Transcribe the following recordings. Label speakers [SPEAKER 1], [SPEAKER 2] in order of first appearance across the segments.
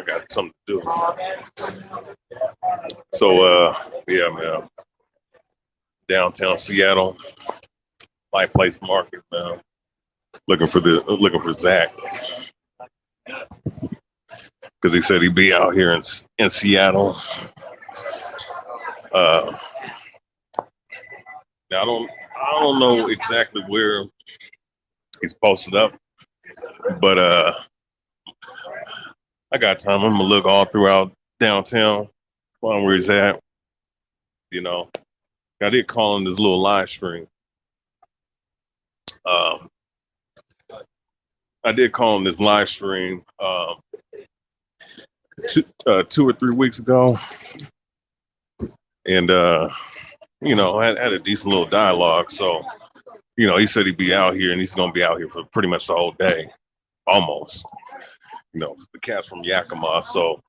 [SPEAKER 1] got something to do. So, yeah, man. Downtown Seattle, Light Place Market, man. Looking for Zach. Because he said he'd be out here in Seattle. Now I don't know exactly where he's posted up, but I got time. I'm gonna look all throughout downtown, find where he's at. You know, I did call him this little live stream. I did call him this live stream 2 or 3 weeks ago, and you know, had a decent little dialogue. So, you know, he said he'd be out here, and he's gonna be out here for pretty much the whole day, almost. You know, the cat's from Yakima, so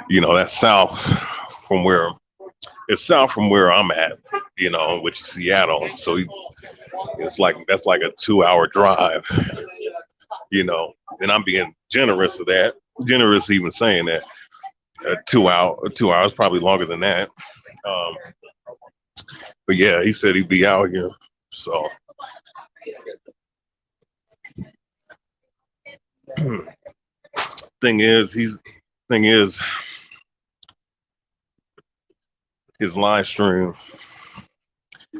[SPEAKER 1] you know that's south from where I'm at. You know, which is Seattle. So that's like a 2-hour drive. You know, and I'm being generous of that. Generous even saying that 2 hours, probably longer than that. But yeah, he said he'd be out here. So thing is, his live stream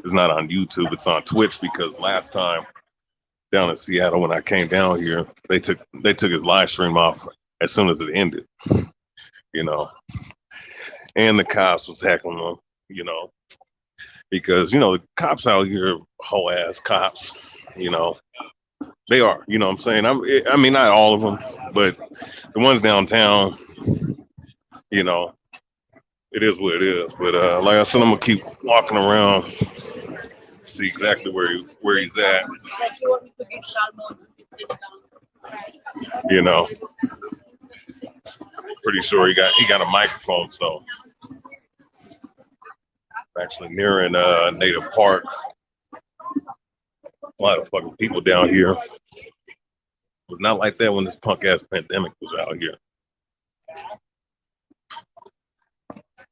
[SPEAKER 1] is not on YouTube, it's on Twitch, because last time down in Seattle when I came down here, they took his live stream off as soon as it ended. You know. And the cops was heckling him, you know, because, you know, the cops out here, whole ass cops, you know, they are, you know what I'm saying? I mean, not all of them, but the ones downtown, you know, it is what it is. But like I said, I'm gonna keep walking around, see exactly where he's at. You know, pretty sure he got a microphone, so. Actually nearing Native Park. A lot of fucking people down here. It was not like that when this punk ass pandemic was out here.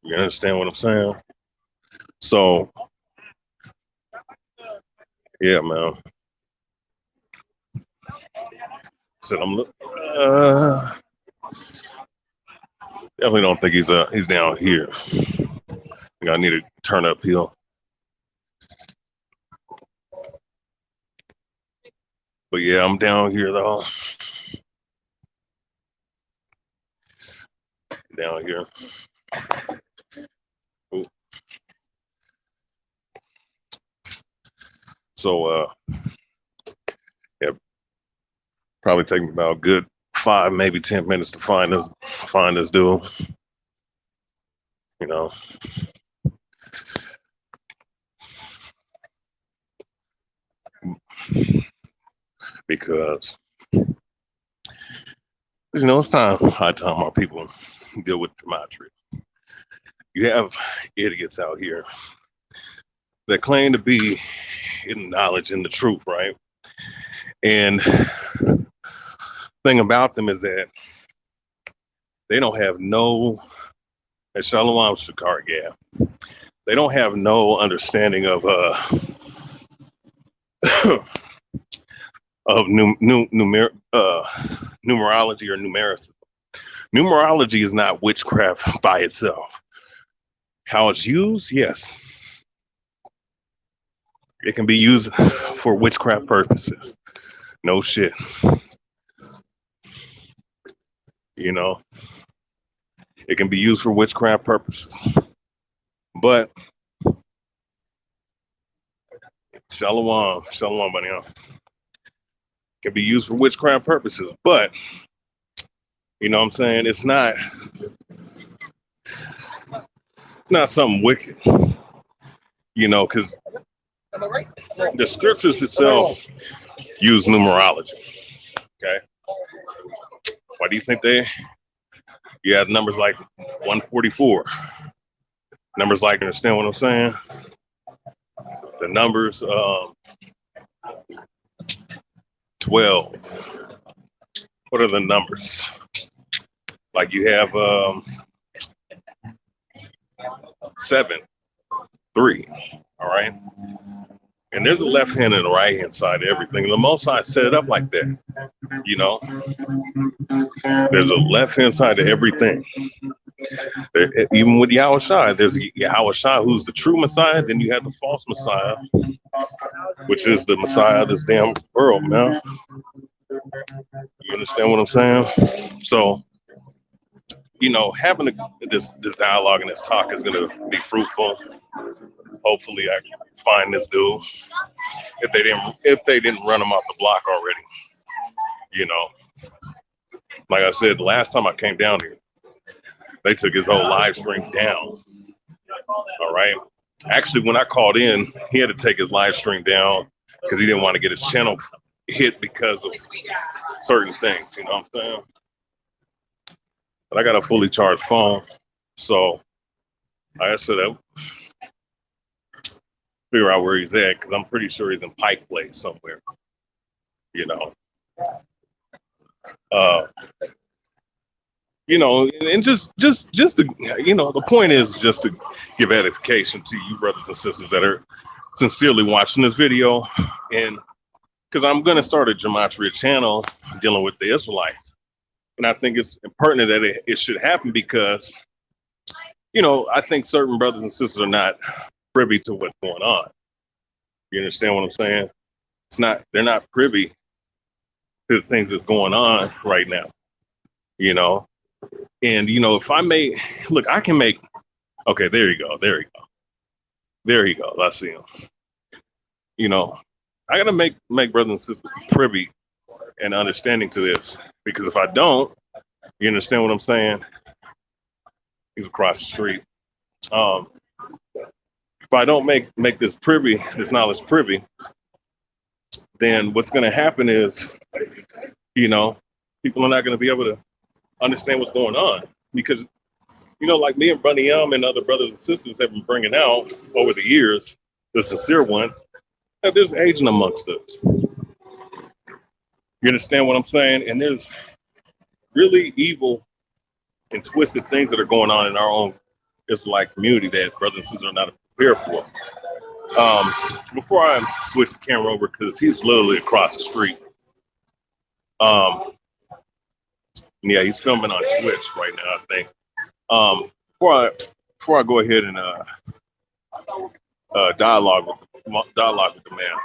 [SPEAKER 1] You understand what I'm saying? So, yeah, man. So I'm definitely don't think he's down here. I need to turn uphill. But yeah, I'm down here though. Down here. Ooh. So yeah, probably take me about a good 5, maybe 10 minutes to find this dude. You know. Because you know it's high time our people deal with Gematria. You have idiots out here that claim to be in knowledge and the truth, right? And thing about them is that they don't have no, as Shalom Shakar, yeah, they don't have no understanding of of numerology or numericism. Numerology is not witchcraft by itself. How it's used, yes. It can be used for witchcraft purposes. No shit. You know, it can be used for witchcraft purposes. But Shalom, buddy. Can be used for witchcraft purposes, but you know what I'm saying? It's not something wicked, you know, because the scriptures itself use numerology. Okay. Why do you think you have numbers like 144? Numbers like, understand what I'm saying? The numbers 12. What are the numbers? Like you have 7, 3. All right. And there's a left hand and a right hand side to everything. The Most High set it up like that. You know, there's a left hand side to everything. Even with YAHAWASH, there's YAHAWASH, who's the true Messiah. Then you have the false Messiah, which is the Messiah of this damn world, man. You understand what I'm saying? So, you know, having this dialogue and this talk is going to be fruitful. Hopefully, I can find this dude if they didn't run him off the block already. You know, like I said, the last time I came down here, they took his whole live stream down. All right. Actually, when I called in, he had to take his live stream down because he didn't want to get his channel hit because of certain things. You know what I'm saying? But I got a fully charged phone, so like I said, figure out where he's at because I'm pretty sure he's in Pike Place somewhere. You know. You know, and just to, you know, the point is just to give edification to you brothers and sisters that are sincerely watching this video, and because I'm going to start a Gematria channel dealing with the Israelites, and I think it's pertinent that it should happen because, you know, I think certain brothers and sisters are not privy to what's going on. You understand what I'm saying? They're not privy to the things that's going on right now. You know. And, you know, if I may, look, I can make, okay, there you go. I see him. You know, I got to make brothers and sisters privy and understanding to this, because if I don't, you understand what I'm saying? He's across the street. If I don't make this knowledge privy, then what's going to happen is, you know, people are not going to be able to understand what's going on, because, you know, like me and Bunny and other brothers and sisters have been bringing out over the years, the sincere ones, that there's aging amongst us. You understand what I'm saying? And there's really evil and twisted things that are going on in our own Israelite community that brothers and sisters are not prepared for. Before I switch the camera over, because he's literally across the street. Yeah, he's filming on Twitch right now, I think. Before I go ahead and dialogue with the man,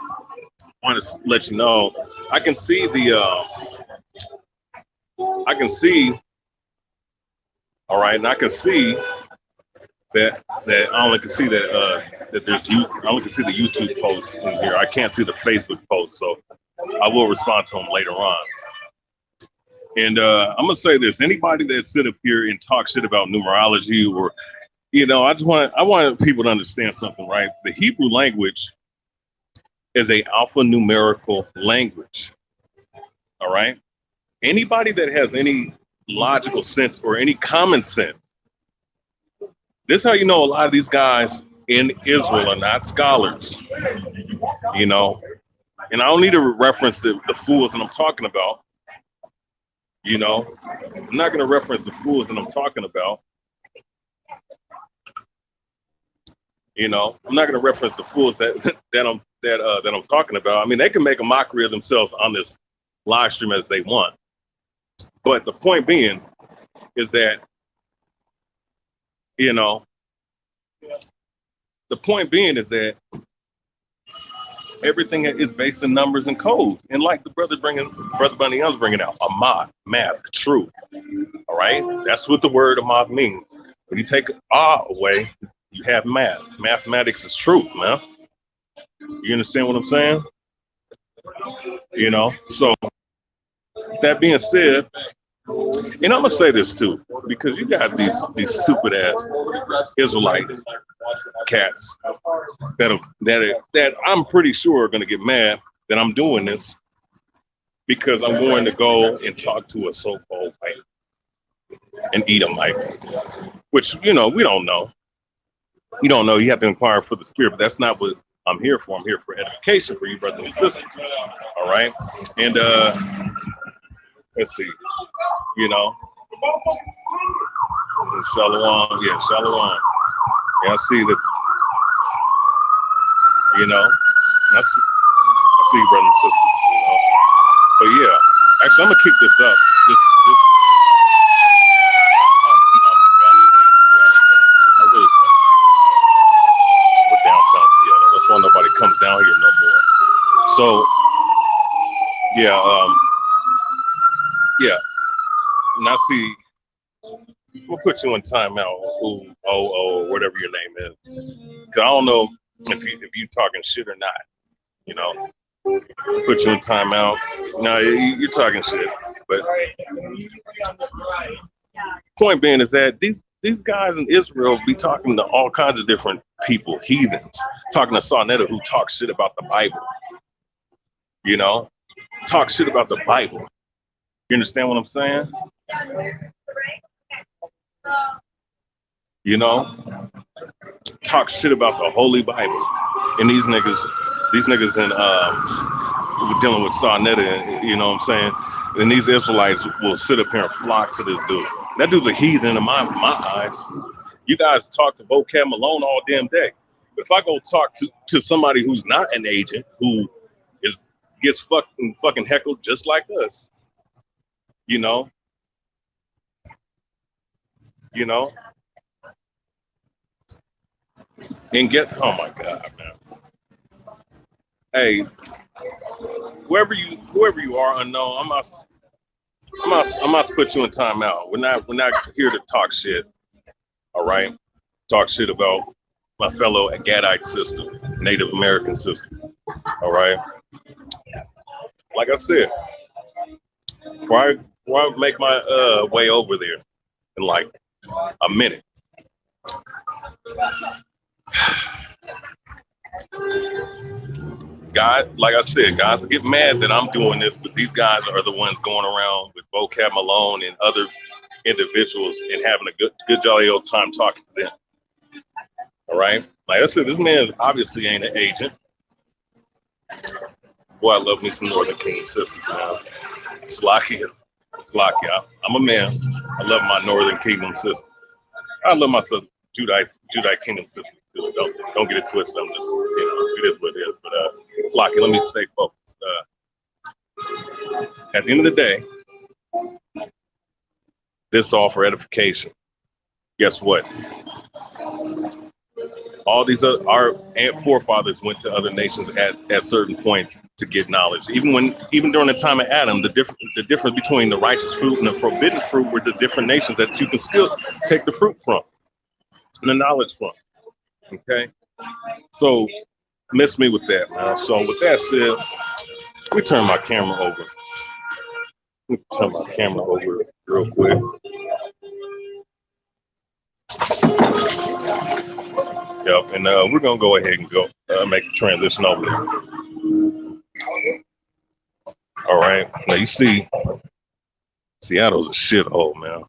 [SPEAKER 1] I want to let you know I can see all right, and I can see that I only can see that I only can see the YouTube posts in here. I can't see the Facebook post, so I will respond to them later on. And I'm gonna say this: anybody that sit up here and talk shit about numerology, or, you know, I want people to understand something, right? The Hebrew language is a alphanumerical language. All right. Anybody that has any logical sense or any common sense, this is how you know a lot of these guys in Israel are not scholars. You know, and I don't need to reference the fools that I'm talking about. You know, I'm not going to reference the fools that I'm talking about. You know, I'm not going to reference the fools that I'm talking about. I mean, they can make a mockery of themselves on this live stream as they want. But the point being is that, you know, everything is based in numbers and codes. And like the brother Bunny Young's bringing out, math, truth. All right. That's what the word Amath means. When you take away, you have math. Mathematics is truth, man. You understand what I'm saying? You know, so that being said, and I'm gonna say this too, because you got these stupid ass Israelite cats that I'm pretty sure are gonna get mad that I'm doing this, because I'm going to go and talk to a so-called white and Edomite, which, you know, we don't know. You don't know. You have to inquire for the spirit, but that's not what I'm here for. I'm here for edification for you brothers and sisters. All right. And let's see, you know, Shalom, yeah, shalom. Yeah, I see that. You know, I see you, brother and sister. You know, but yeah, actually, I'm gonna kick this up. This. Oh my God! I really with downtown Seattle. That's why nobody comes down here no more. So, yeah, yeah. And I see. We'll put you in timeout, or whatever your name is. Cause I don't know if you talking shit or not. You know, put you in timeout. No, you're talking shit. But point being is that these guys in Israel be talking to all kinds of different people, heathens, talking to Sarnetta who talk shit about the Bible. You know, talk shit about the Bible. You understand what I'm saying? You know, talk shit about the Holy Bible. And these niggas in we're dealing with Sarnetta, you know what I'm saying? And these Israelites will sit up here and flock to this dude. That dude's a heathen in my eyes. You guys talk to vocab Malone all damn day. But if I go talk to somebody who's not an agent, who gets fucking heckled just like us, you know, and oh my God, man. Hey, whoever you are unknown, I'm not to put you in timeout. We're not here to talk shit. All right, talk shit about my fellow Gadite sister, Native American sister. All right, like I said, before I make my way over there in like a minute. God, like I said, guys get mad that I'm doing this, but these guys are the ones going around with vocab Malone and other individuals and having a good jolly old time talking to them. All right, like I said, this man obviously ain't an agent. Boy, I love me some Northern Kingdom sisters, man. Slakia. I'm a man. I love my Northern Kingdom sisters. I love my Judite Kingdom sisters too. Don't get it twisted. I'm just, it is what it is. But Slakia, let me stay focused. At the end of the day, this all for edification. Guess what? All these our forefathers went to other nations at certain points to get knowledge. Even during the time of Adam, the difference between the righteous fruit and the forbidden fruit were the different nations that you can still take the fruit from and the knowledge from. Okay, so miss me with that, man. So with that said, let me turn my camera over. Real quick. Yep, and we're gonna go ahead and go make the transition over there. All right, now you see, Seattle's a shithole, man.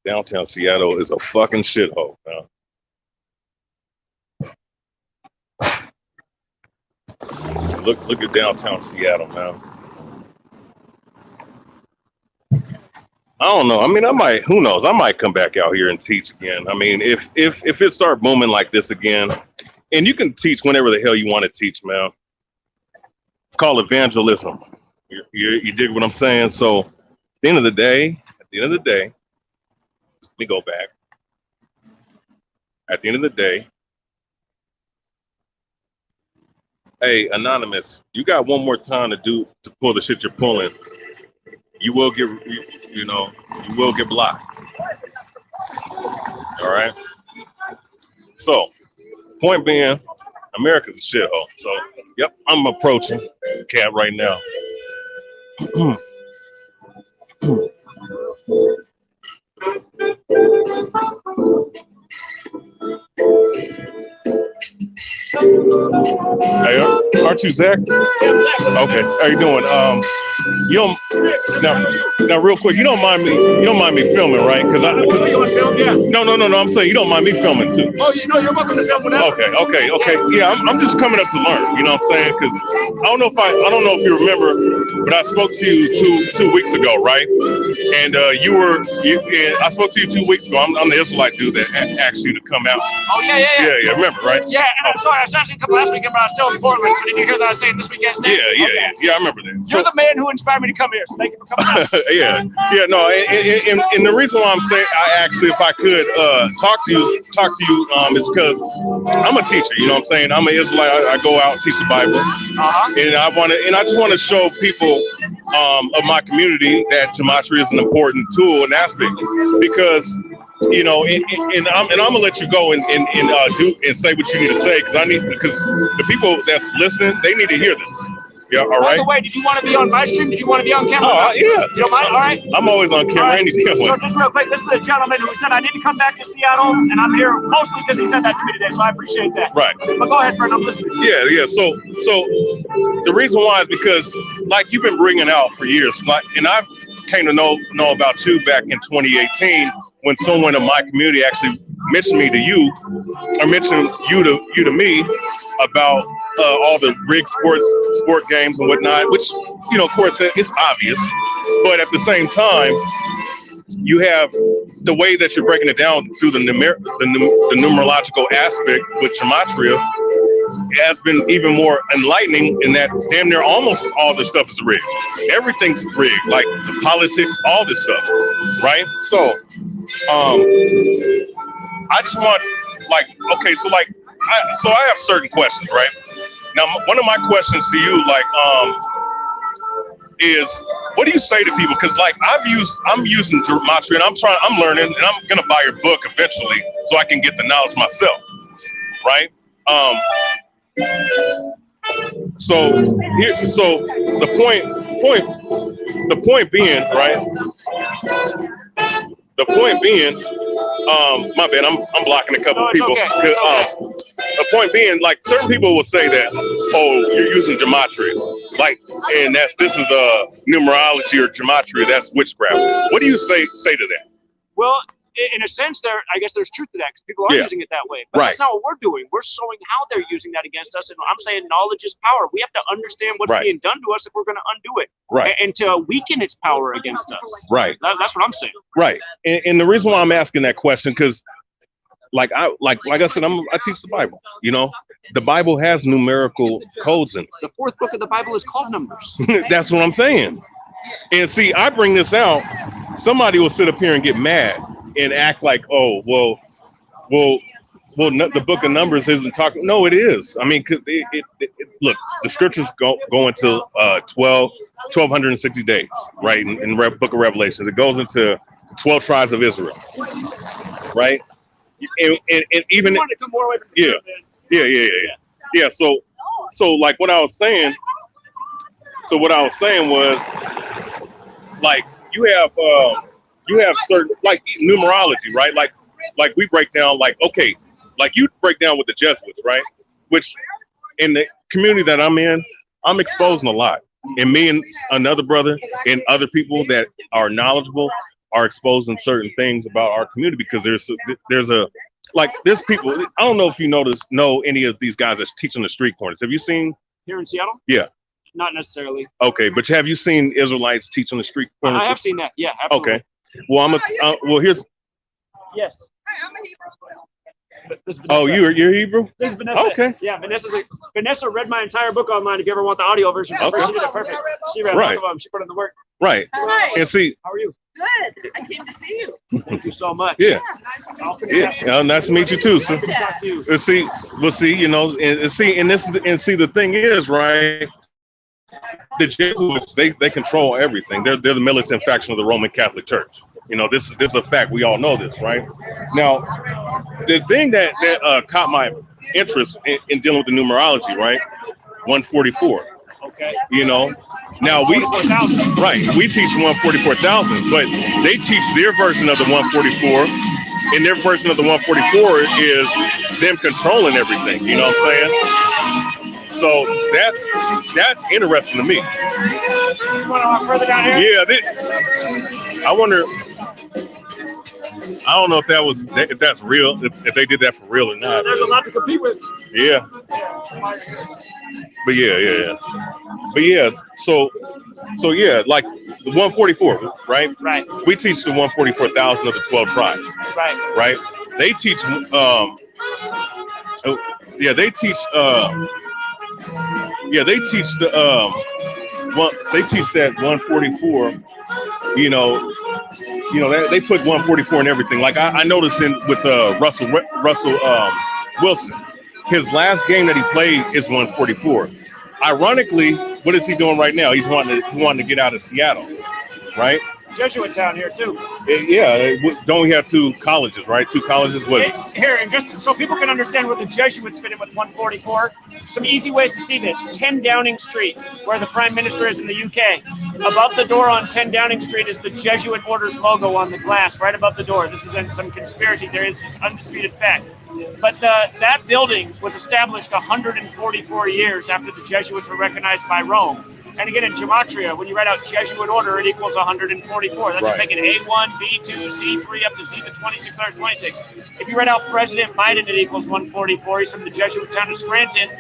[SPEAKER 1] Downtown Seattle is a fucking shithole, man. Look at downtown Seattle, man. I don't know. I mean, who knows? I might come back out here and teach again. I mean, if it start booming like this again, and you can teach whenever the hell you want to teach, man. It's called evangelism. You dig what I'm saying? So at the end of the day, let me go back. At the end of the day, hey, Anonymous, you got one more time to pull the shit you're pulling. You will get, you will get blocked. All right. So, point being, America's a shithole. So, yep, I'm approaching the cab right now. Hey, aren't you Zach? Okay, how you doing? You don't now real quick. You don't mind me filming, right? Because
[SPEAKER 2] you want to film? Yeah.
[SPEAKER 1] No. I'm saying you don't mind me filming too.
[SPEAKER 2] Oh, you're welcome to film whatever.
[SPEAKER 1] Okay. Yeah, I'm just coming up to learn. You know what I'm saying? Because I don't know if you remember, but I spoke to you two weeks ago, right? And I spoke to you 2 weeks ago. I'm the Israelite dude that asked you to come out.
[SPEAKER 2] Oh yeah.
[SPEAKER 1] Remember, right?
[SPEAKER 2] Yeah, and I'm sorry, I was actually coming last weekend, but I was still in Portland. So did you hear that I was saying this weekend?
[SPEAKER 1] Yeah, I remember that.
[SPEAKER 2] You're the man who inspired me to come here, so thank you for coming out.
[SPEAKER 1] No, and the reason why I'm saying I actually, if I could talk to you, is because I'm a teacher. You know what I'm saying? I'm an Israelite. I go out and teach the Bible, and I just want to show people of my community that Gematria is an important tool and aspect, because and I'm gonna let you go and do and say what you need to say, because the people that's listening, they need to hear this. Yeah, all right.
[SPEAKER 2] By the way, did you want to be on my stream? Did you want to be on camera?
[SPEAKER 1] Oh, yeah.
[SPEAKER 2] You don't mind? All right.
[SPEAKER 1] I'm always on camera.
[SPEAKER 2] So just real quick, this is the gentleman who said I need to come back to Seattle, and I'm here mostly because he said that to me today, so I appreciate that.
[SPEAKER 1] Right.
[SPEAKER 2] But go ahead, friend. I'm listening.
[SPEAKER 1] Yeah. So the reason why is because, like, you've been bringing out for years, and I came to know about you back in 2018 when someone in my community actually mentioned me to you, or mentioned you to me about all the rigged sport games and whatnot, which, of course, it's obvious. But at the same time, you have the way that you're breaking it down through the numerological aspect with Gematria has been even more enlightening, in that damn near almost all this stuff is rigged. Everything's rigged, like the politics, all this stuff, right? So, I just want, I have certain questions, right? Now, one of my questions to you, is what do you say to people? Because I'm using Gematria, and I'm learning, and I'm gonna buy your book eventually so I can get the knowledge myself, right? So the point being, right? The point being, my bad, I'm blocking a couple of people.
[SPEAKER 2] Okay.
[SPEAKER 1] The point being, like, certain people will say that, oh, you're using Gematria, and this is numerology or Gematria, that's witchcraft. What do you say to that?
[SPEAKER 2] Well, in a sense, I guess there's truth to that, because people are using it that way. But that's not what we're doing. We're showing how they're using that against us. And I'm saying knowledge is power. We have to understand what's being done to us if we're going to undo it. And to weaken its power against us. That's what I'm saying.
[SPEAKER 1] Right. And the reason why I'm asking that question, because like I said, I teach the Bible. The Bible has numerical codes in it.
[SPEAKER 2] The fourth book of the Bible is called Numbers.
[SPEAKER 1] That's what I'm saying. And see, I bring this out. Somebody will sit up here and get mad and act like, oh, well, the book of Numbers isn't talking. No, it is. I mean, cause look, the scriptures go into 1,260 days, right? In book of Revelations, it goes into 12 tribes of Israel, right? And even So like what I was saying. So what I was saying was, like, you have certain, like, numerology, right? Like we break down, like you break down with the Jesuits, right? Which in the community that I'm in, I'm exposing a lot. And me and another brother and other people that are knowledgeable are exposing certain things about our community, because there's people. I don't know if you know any of these guys that's teaching the street corners. Have you seen
[SPEAKER 2] here in Seattle?
[SPEAKER 1] Yeah.
[SPEAKER 2] Not necessarily.
[SPEAKER 1] Okay, but have you seen Israelites teach on the street corners?
[SPEAKER 2] I have seen that. Yeah, absolutely.
[SPEAKER 1] Okay. Well, here's.
[SPEAKER 2] Yes. I'm a Hebrew as well.
[SPEAKER 1] Oh, you're Hebrew?
[SPEAKER 2] This is Vanessa.
[SPEAKER 1] Okay.
[SPEAKER 2] Yeah, Vanessa read my entire book online. If you ever want the audio version, she did it perfect. She read both of them. She put in the work.
[SPEAKER 1] Right.
[SPEAKER 3] Hi.
[SPEAKER 1] And see.
[SPEAKER 2] How are you?
[SPEAKER 3] Good. I came to see you.
[SPEAKER 2] Thank you so much.
[SPEAKER 1] Yeah. Nice to meet you too, sir.
[SPEAKER 2] Nice
[SPEAKER 1] See, the thing is, right? The Jesuits, they control everything. They're the militant faction of the Roman Catholic Church. This is a fact. We all know this, right? Now, the thing that caught my interest in dealing with the numerology, right? 144.
[SPEAKER 2] Okay.
[SPEAKER 1] Now we teach 144,000, but they teach their version of the 144, and their version of the 144 is them controlling everything. You know what I'm saying? So that's interesting to me.
[SPEAKER 2] You want to walk further down here?
[SPEAKER 1] Yeah, I wonder. I don't know if that's real, if they did that for real or not.
[SPEAKER 2] There's a lot to compete with.
[SPEAKER 1] Yeah. But yeah. But yeah, so yeah, like the 144, right?
[SPEAKER 2] Right.
[SPEAKER 1] We teach the 144,000 of the 12 tribes.
[SPEAKER 2] Right.
[SPEAKER 1] Right. They teach they teach the they teach that 144, they put 144 in everything. Like I noticed with Russell Wilson, his last game that he played is 144. Ironically, what is he doing right now? He's wanting to get out of Seattle, right?
[SPEAKER 2] Jesuit town here too.
[SPEAKER 1] Yeah, don't we have two colleges, right? Two colleges.
[SPEAKER 2] Here, and just so people can understand where the Jesuits fit in with 144, some easy ways to see this. 10 Downing Street, where the Prime Minister is in the UK. Above the door on 10 Downing Street is the Jesuit Order's logo on the glass, right above the door. This isn't some conspiracy. There is this undisputed fact. But that building was established 144 years after the Jesuits were recognized by Rome. And again, in Gematria, when you write out Jesuit order, it equals 144. That's just making A1, B2, C3 up to Z to 26, R 26. If you write out President Biden, it equals 144. He's from the Jesuit town of Scranton.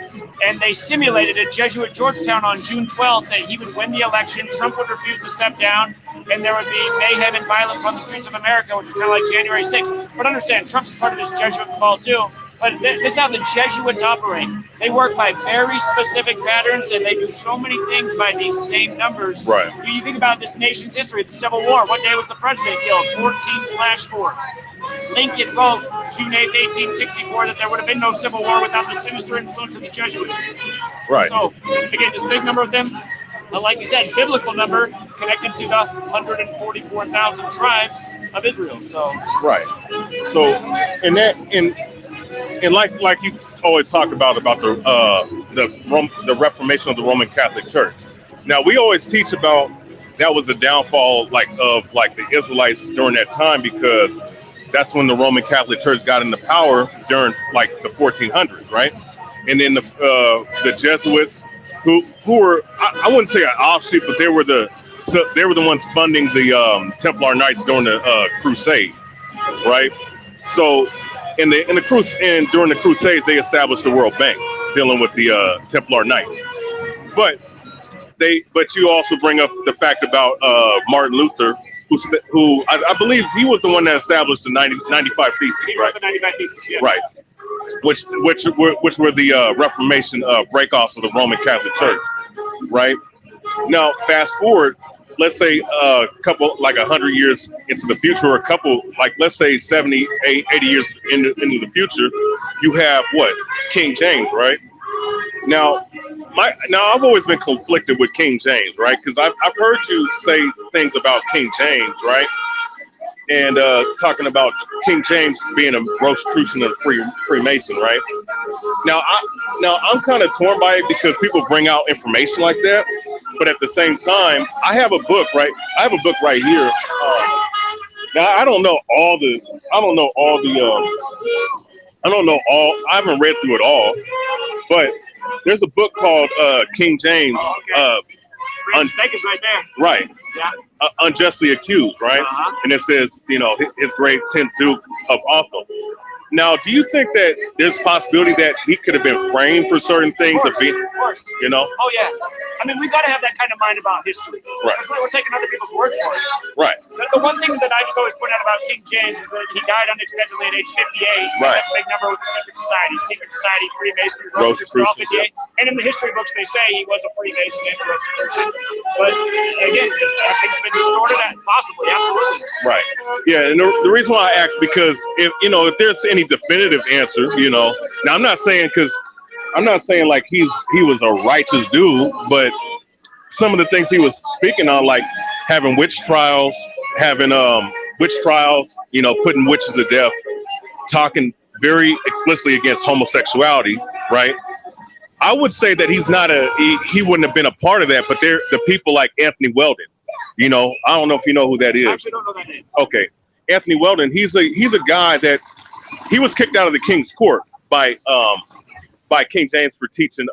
[SPEAKER 2] And they simulated at Jesuit Georgetown on June 12th that he would win the election, Trump would refuse to step down, and there would be mayhem and violence on the streets of America, which is kind of like January 6th. But understand, Trump's part of this Jesuit cabal too. But this is how the Jesuits operate. They work by very specific patterns, and they do so many things by these same numbers.
[SPEAKER 1] Right.
[SPEAKER 2] You think about this nation's history, the Civil War. What day was the president killed? 14/4. Lincoln wrote June 8th, 1864, that there would have been no Civil War without the sinister influence of the Jesuits.
[SPEAKER 1] Right.
[SPEAKER 2] So, again, this big number of them, like you said, biblical number connected to the 144,000 tribes of Israel. So.
[SPEAKER 1] Right. So, and like you always talk about the Reformation of the Roman Catholic Church. Now we always teach about that was the downfall of the Israelites during that time, because that's when the Roman Catholic Church got into power during like the 1400s, right? And then the Jesuits, who were I wouldn't say an offshoot, but they were the ones funding the Templar Knights during the Crusades, right? So during the Crusades, they established the World Banks dealing with the Templar Knights. But you also bring up the fact about Martin Luther, who I believe he was the one that established the 95 Theses.
[SPEAKER 2] He wrote the 95 Theses, yes.
[SPEAKER 1] Right. Which were the Reformation breakoffs of the Roman Catholic Church, right? Now, fast forward, let's say a couple, like 100 years into the future, or a couple, like let's say 70, 80 years into the future, you have what? King James, right? Now I've always been conflicted with King James, right? Because I've heard you say things about King James, right? And talking about King James being a Rosicrucian and a Freemason, right? Now I'm kind of torn by it, because people bring out information like that, but at the same time, I have a book right here. Now I haven't read through it all, but there's a book called King James.
[SPEAKER 2] Bacon's right there.
[SPEAKER 1] Right.
[SPEAKER 2] Yeah.
[SPEAKER 1] Unjustly accused, right? And it says, his great 10th Duke of Altham. Now, do you think that there's a possibility that he could have been framed for certain things?
[SPEAKER 2] Of course. Oh, yeah. I mean, we got to have that kind of mind about history.
[SPEAKER 1] Right.
[SPEAKER 2] That's why we're taking other people's word for it.
[SPEAKER 1] Right.
[SPEAKER 2] The one thing that I just always point out about King James is that he died unexpectedly at age 58.
[SPEAKER 1] Right.
[SPEAKER 2] That's a big number with the secret society, Freemasonry, Rosicrucian.
[SPEAKER 1] Yeah.
[SPEAKER 2] And in the history books, they say he was a Freemason and a Rosicrucian. But again, things have been distorted, possibly, absolutely.
[SPEAKER 1] Right. Yeah, and the reason why I asked, because if there's any definitive answer, now I'm not saying like he was a righteous dude, but some of the things he was speaking on, like having witch trials, putting witches to death, talking very explicitly against homosexuality, right? I would say that he wouldn't have been a part of that, but the people like Anthony Weldon, I don't know if you know who that is.
[SPEAKER 2] I actually don't know that name.
[SPEAKER 1] Okay. Anthony Weldon, he's a guy that he was kicked out of the King's Court by King James for teaching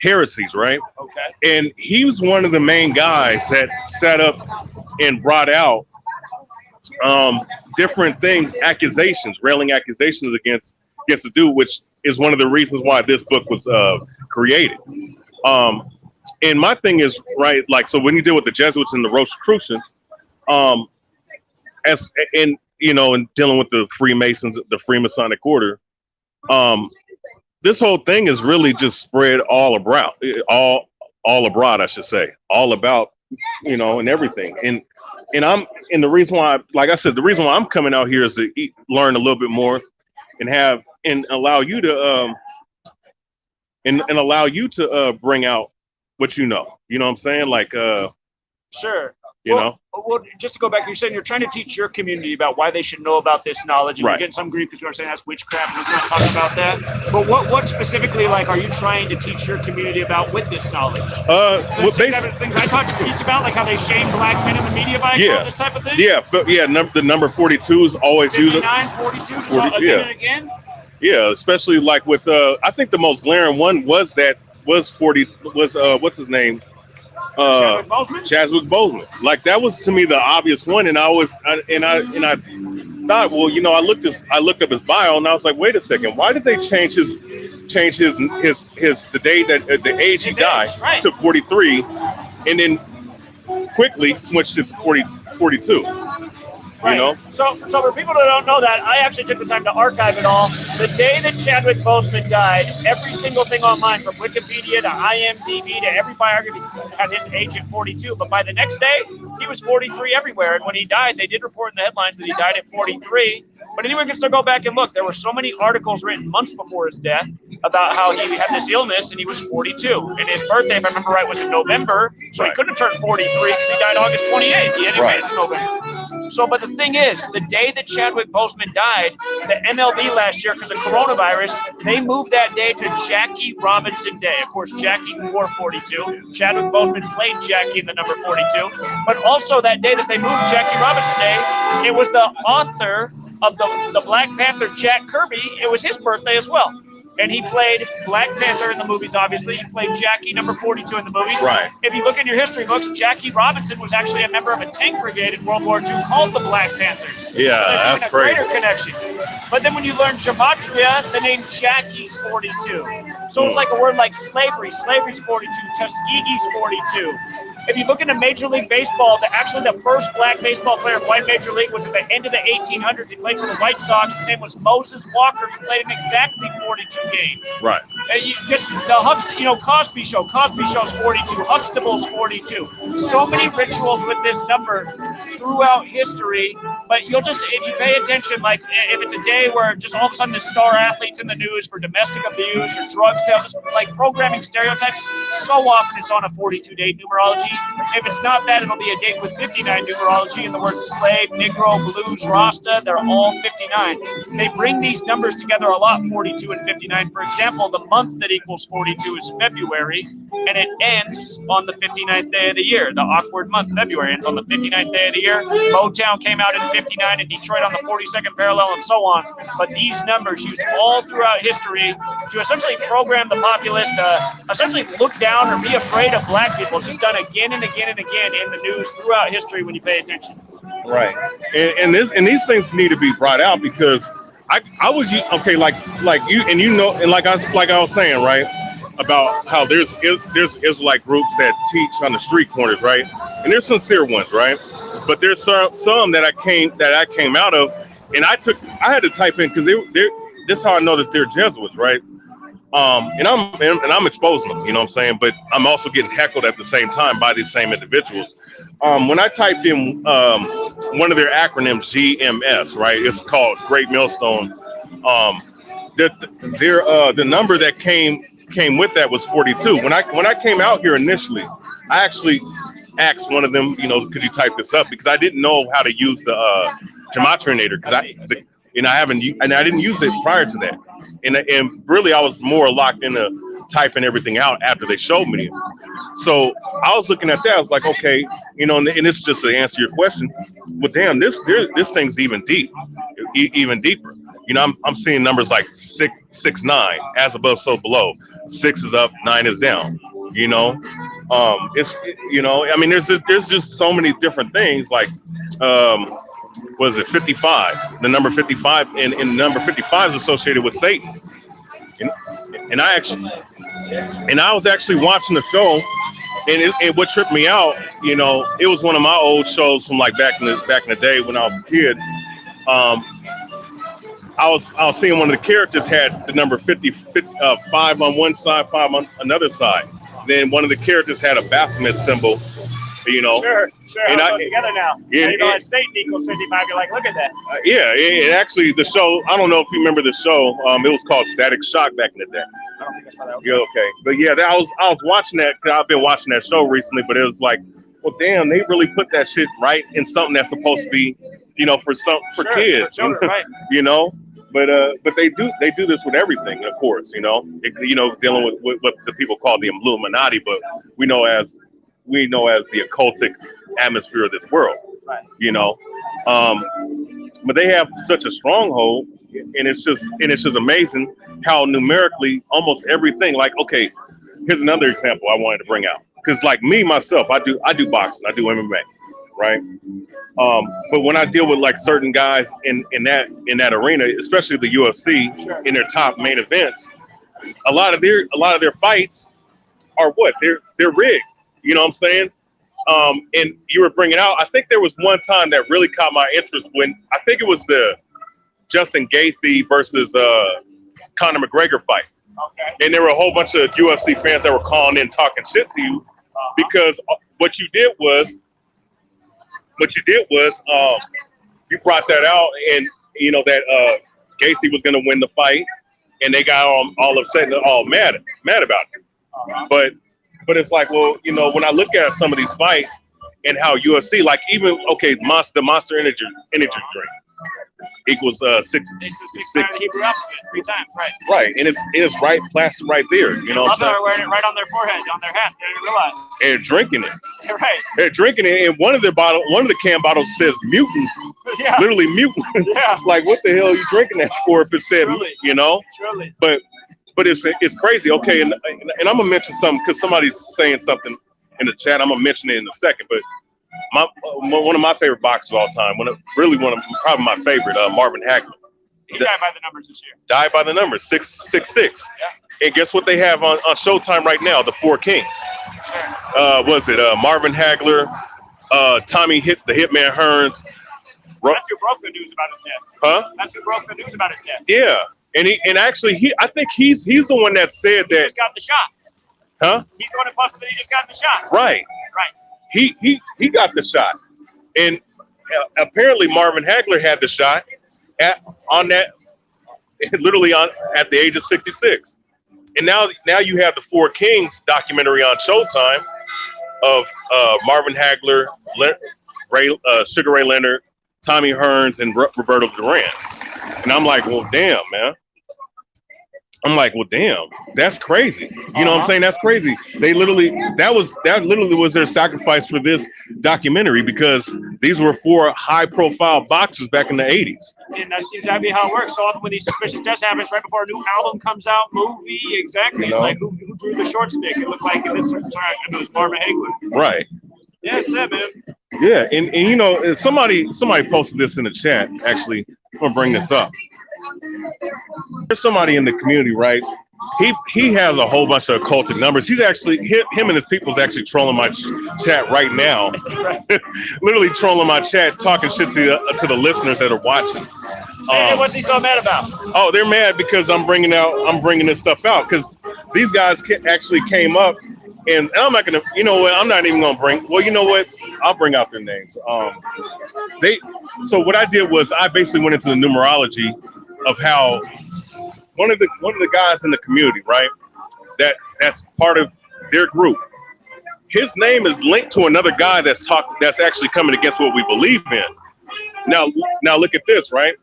[SPEAKER 1] heresies, right?
[SPEAKER 2] Okay.
[SPEAKER 1] And he was one of the main guys that set up and brought out different things, accusations, railing accusations against the dude, which is one of the reasons why this book was created. And my thing is, right, like, so when you deal with the Jesuits and the Rosicrucians, as in, you know, and dealing with the Freemasons, the Freemasonic order, this whole thing is really just spread all abroad, I should say, all about, you know, and everything. And the reason why, like I said, the reason why I'm coming out here is to learn a little bit more and allow you to bring out what you know. You know what I'm saying? Like,
[SPEAKER 2] sure.
[SPEAKER 1] You know?
[SPEAKER 2] Well, just to go back, you're saying you're trying to teach your community about why they should know about this knowledge, and
[SPEAKER 1] right.
[SPEAKER 2] You're getting some grief because you're saying that's witchcraft, and it's not talking about that. But what specifically, like, are you trying to teach your community about with this knowledge? Things I talk to teach about, like how they shame black men in the media by this type of thing.
[SPEAKER 1] Yeah, the number 42 is always used.
[SPEAKER 2] 59, 42, again and again.
[SPEAKER 1] Yeah, especially like with I think the most glaring one was 40 what's his name? Chadwick Boseman. Like, that was to me the obvious one, and I thought, well, you know, I looked up his bio, and I was like, wait a second, why did they change his the day that the age he died to 43, and then quickly switched it to 42.
[SPEAKER 2] Right.
[SPEAKER 1] You know?
[SPEAKER 2] So for people that don't know that, I actually took the time to archive it all. The day that Chadwick Boseman died, every single thing online, from Wikipedia to IMDb to every biography, had his age at 42. But by the next day, he was 43 everywhere. And when he died, they did report in the headlines that he died at 43. But anyone can still go back and look. There were so many articles written months before his death about how he had this illness, and he was 42. And his birthday, if I remember right, was in November. So he couldn't have turned 43 because he died August 28th. He hadn't made it to November. So, but the thing is, the day that Chadwick Boseman died, the MLB last year, because of coronavirus, they moved that day to Jackie Robinson Day. Of course, Jackie wore 42. Chadwick Boseman played Jackie in the number 42. But also that day that they moved Jackie Robinson Day, it was the author of the Black Panther, Jack Kirby. It was his birthday as well. And he played Black Panther in the movies, obviously. He played Jackie, number 42 in the movies.
[SPEAKER 1] Right.
[SPEAKER 2] If you look in your history books, Jackie Robinson was actually a member of a tank brigade in World War II called the Black Panthers.
[SPEAKER 1] Yeah,
[SPEAKER 2] so
[SPEAKER 1] that's
[SPEAKER 2] a
[SPEAKER 1] crazy.
[SPEAKER 2] Greater connection. But then when you learn Gematria, the name Jackie's 42. So it's like a word like slavery. Slavery's 42. Tuskegee's 42. If you look into Major League Baseball, the first black baseball player in white Major League was at the end of the 1800s. He played for the White Sox. His name was Moses Walker. He played in exactly 42 games.
[SPEAKER 1] Right.
[SPEAKER 2] Cosby Show. Cosby Show's 42. Huxtable's 42. So many rituals with this number throughout history. But if you pay attention, like if it's a day where just all of a sudden there's star athletes in the news for domestic abuse or drug sales, like programming stereotypes, so often it's on a 42-date numerology. If it's not that, it'll be a date with 59 numerology, and the words slave, Negro, blues, Rasta, they're all 59. They bring these numbers together a lot, 42 and 59. For example, the month that equals 42 is February, and it ends on the 59th day of the year. The awkward month, February, ends on the 59th day of the year. Motown came out in 59 and Detroit on the 42nd parallel, and so on. But these numbers used all throughout history to essentially program the populace to essentially look down or be afraid of black people. It's just done again and again and again in the news throughout history when you pay attention.
[SPEAKER 1] Right. And these things need to be brought out, because I was like you, and you know, and like I was saying, right, about how there's Israelite groups that teach on the street corners, right, and there's sincere ones, right, but there's some that I came out of, and I had to type in, because this is how I know that they're Jesuits, right. And I'm exposing them, you know what I'm saying? But I'm also getting heckled at the same time by these same individuals. When I typed in one of their acronyms, GMS, right? It's called Great Millstone. The number that came with that was 42. When I came out here initially, I actually asked one of them, you know, could you type this up? Because I didn't know how to use the Gematrianator, because I didn't use it prior to that. And really, I was more locked into typing everything out after they showed me it. So I was looking at that. I was like, okay, you know, and this is just to answer your question. Well, damn, this thing's even deeper. You know, I'm seeing numbers like 6, 9, as above, so below. 6 is up, 9 is down. You know, it's, you know, I mean, there's just so many different things. Like, was it 55? The number 55, and number 55 is associated with Satan. And I was actually watching the show, and what tripped me out, you know, it was one of my old shows from like back in the day when I was a kid. I was seeing one of the characters had the number 5 on one side, 5 on another side. Then one of the characters had a Baphomet symbol, you know. Sure.
[SPEAKER 2] And I together now. Yeah, you know, like Satan equals 55. You're like, look at that.
[SPEAKER 1] Yeah, and actually the show, I don't know if you remember the show. It was called Static Shock back in the day.
[SPEAKER 2] I don't think I saw that.
[SPEAKER 1] Yeah, okay. But yeah, I was watching that, because I've been watching that show recently, but it was like, well, damn, they really put that shit right in something that's supposed to be, you know, for kids. For children, right. You know? But they do this with everything, of course, you know. Dealing with what the people call the Illuminati, but we know as the occultic atmosphere of this world, right. You know. But they have such a stronghold, and it's just amazing how numerically almost everything. Like, okay, here's another example I wanted to bring out, because like me myself, I do boxing, I do MMA, right? But when I deal with like certain guys in that arena, especially the UFC, sure. In their top main events, a lot of their fights are what? They're rigged. You know what I'm saying? And you were bringing out, I think there was one time that really caught my interest when, I think it was the Justin Gaethje versus Conor McGregor fight. Okay. And there were a whole bunch of UFC fans that were calling in talking shit to you, because what you did was you brought that out, and you know that Gaethje was going to win the fight, and they got all upset and all mad about it. But it's like, well, you know, when I look at some of these fights and how UFC, like even the Monster Energy drink equals 6
[SPEAKER 2] Hebrew alphabet 3 times, right?
[SPEAKER 1] Right, and it's right plastered right there. You know,
[SPEAKER 2] what I'm saying? Wearing it right on their forehead, on their hats. They didn't realize.
[SPEAKER 1] And drinking it.
[SPEAKER 2] Right.
[SPEAKER 1] They're drinking it, and one of the can bottles says mutant. Yeah. Literally mutant. Yeah. Like, what the hell are you drinking that for? If it said, you know. Truly. But it's crazy. Okay, and I'm gonna mention something because somebody's saying something in the chat. I'm gonna mention it in a second, but. One of my favorite boxers of all time, probably my favorite, Marvin Hagler.
[SPEAKER 2] He died by the numbers this year.
[SPEAKER 1] Died by the numbers, 666. Yeah. And guess what they have on Showtime right now? The 4 Kings. Sure. Was it Marvin Hagler, Tommy the Hitman Hearns?
[SPEAKER 2] That's who broke the news about his death. Huh? That's who broke the news about his death.
[SPEAKER 1] Yeah, and actually I think he's the one that said that.
[SPEAKER 2] He just got the shot.
[SPEAKER 1] Huh?
[SPEAKER 2] He's the one that busted that he just got the shot.
[SPEAKER 1] Right.
[SPEAKER 2] Right.
[SPEAKER 1] He got the shot, and apparently Marvin Hagler had the shot at the age of 66, and now you have the 4 Kings documentary on Showtime of Marvin Hagler, Sugar Ray Leonard, Tommy Hearns, and Roberto Duran, and I'm like, well, damn, man. That's crazy. You know what I'm saying? That's crazy. That literally was their sacrifice for this documentary, because these were 4 high-profile boxers back in the 80s.
[SPEAKER 2] And that seems to be how it works. So often when these suspicious deaths happen, right before a new album comes out, movie, exactly. You know? It's like who drew the short stick? It looked like it was Marvin Hagler.
[SPEAKER 1] Right.
[SPEAKER 2] Yeah, it's that, man.
[SPEAKER 1] Yeah, and you know, somebody posted this in the chat. Actually, I'm gonna bring this up. There's somebody in the community, right? He has a whole bunch of occultic numbers. He's actually him and his people's actually trolling my chat right now. Literally trolling my chat, talking shit to the listeners that are watching.
[SPEAKER 2] What's he so mad about?
[SPEAKER 1] Oh, they're mad because I'm bringing this stuff out, because these guys actually came up, and I'm not gonna, you know what? I'm not even gonna bring. Well, you know what? I'll bring out their names. So what I did was I basically went into the numerology of how one of the guys in the community, right? That's part of their group. His name is linked to another guy that's actually coming against what we believe in. Now look at this, right?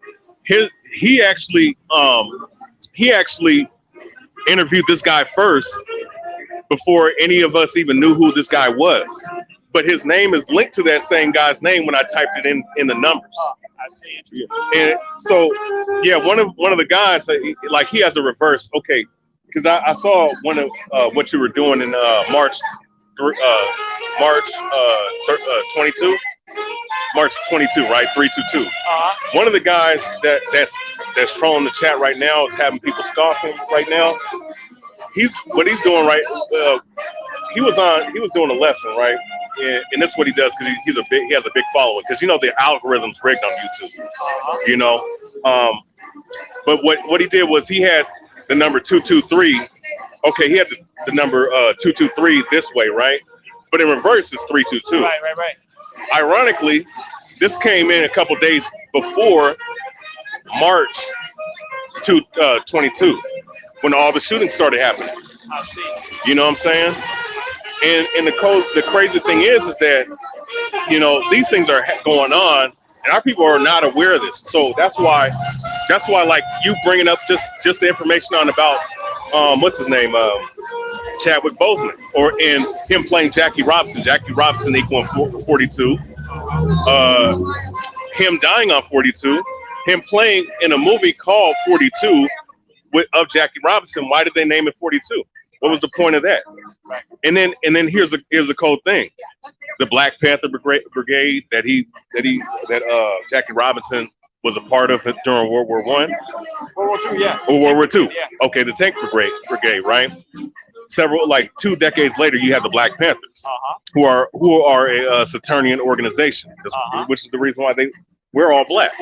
[SPEAKER 1] He actually interviewed this guy first before any of us even knew who this guy was. But his name is linked to that same guy's name when I typed it in the numbers. I see. And so, yeah, one of the guys, like, he has a reverse. Okay, because I saw one of what you were doing in March 22. March 22, right? 322. One of the guys that's trolling the chat right now is having people scoffing right now. What he's doing right. He was doing a lesson, right? And that's what he does because he has a big following. Because you know the algorithm's rigged on YouTube. You know, but what he did was he had the number 223. Okay, he had the number 223 this way, right? But in reverse is 322.
[SPEAKER 2] Right.
[SPEAKER 1] Ironically, this came in a couple days before March 22, when all the shootings started happening.
[SPEAKER 2] I see.
[SPEAKER 1] You know what I'm saying? And the crazy thing is that, you know, these things are going on, and our people are not aware of this. So that's why, like you bringing up just the information on about what's his name, Chadwick Boseman, and him playing Jackie Robinson equaling 42, him dying on 42, him playing in a movie called 42 of Jackie Robinson. Why did they name it 42? What was the point of that? And then here's a cold thing: the Black Panther Brigade that Jackie Robinson was a part of it during World War I.
[SPEAKER 2] World War II, yeah.
[SPEAKER 1] Or World War II.
[SPEAKER 2] Yeah.
[SPEAKER 1] Okay, the Tank Brigade, right? Like 2 decades later, you have the Black Panthers, who are a Saturnian organization, which is the reason why we're all black.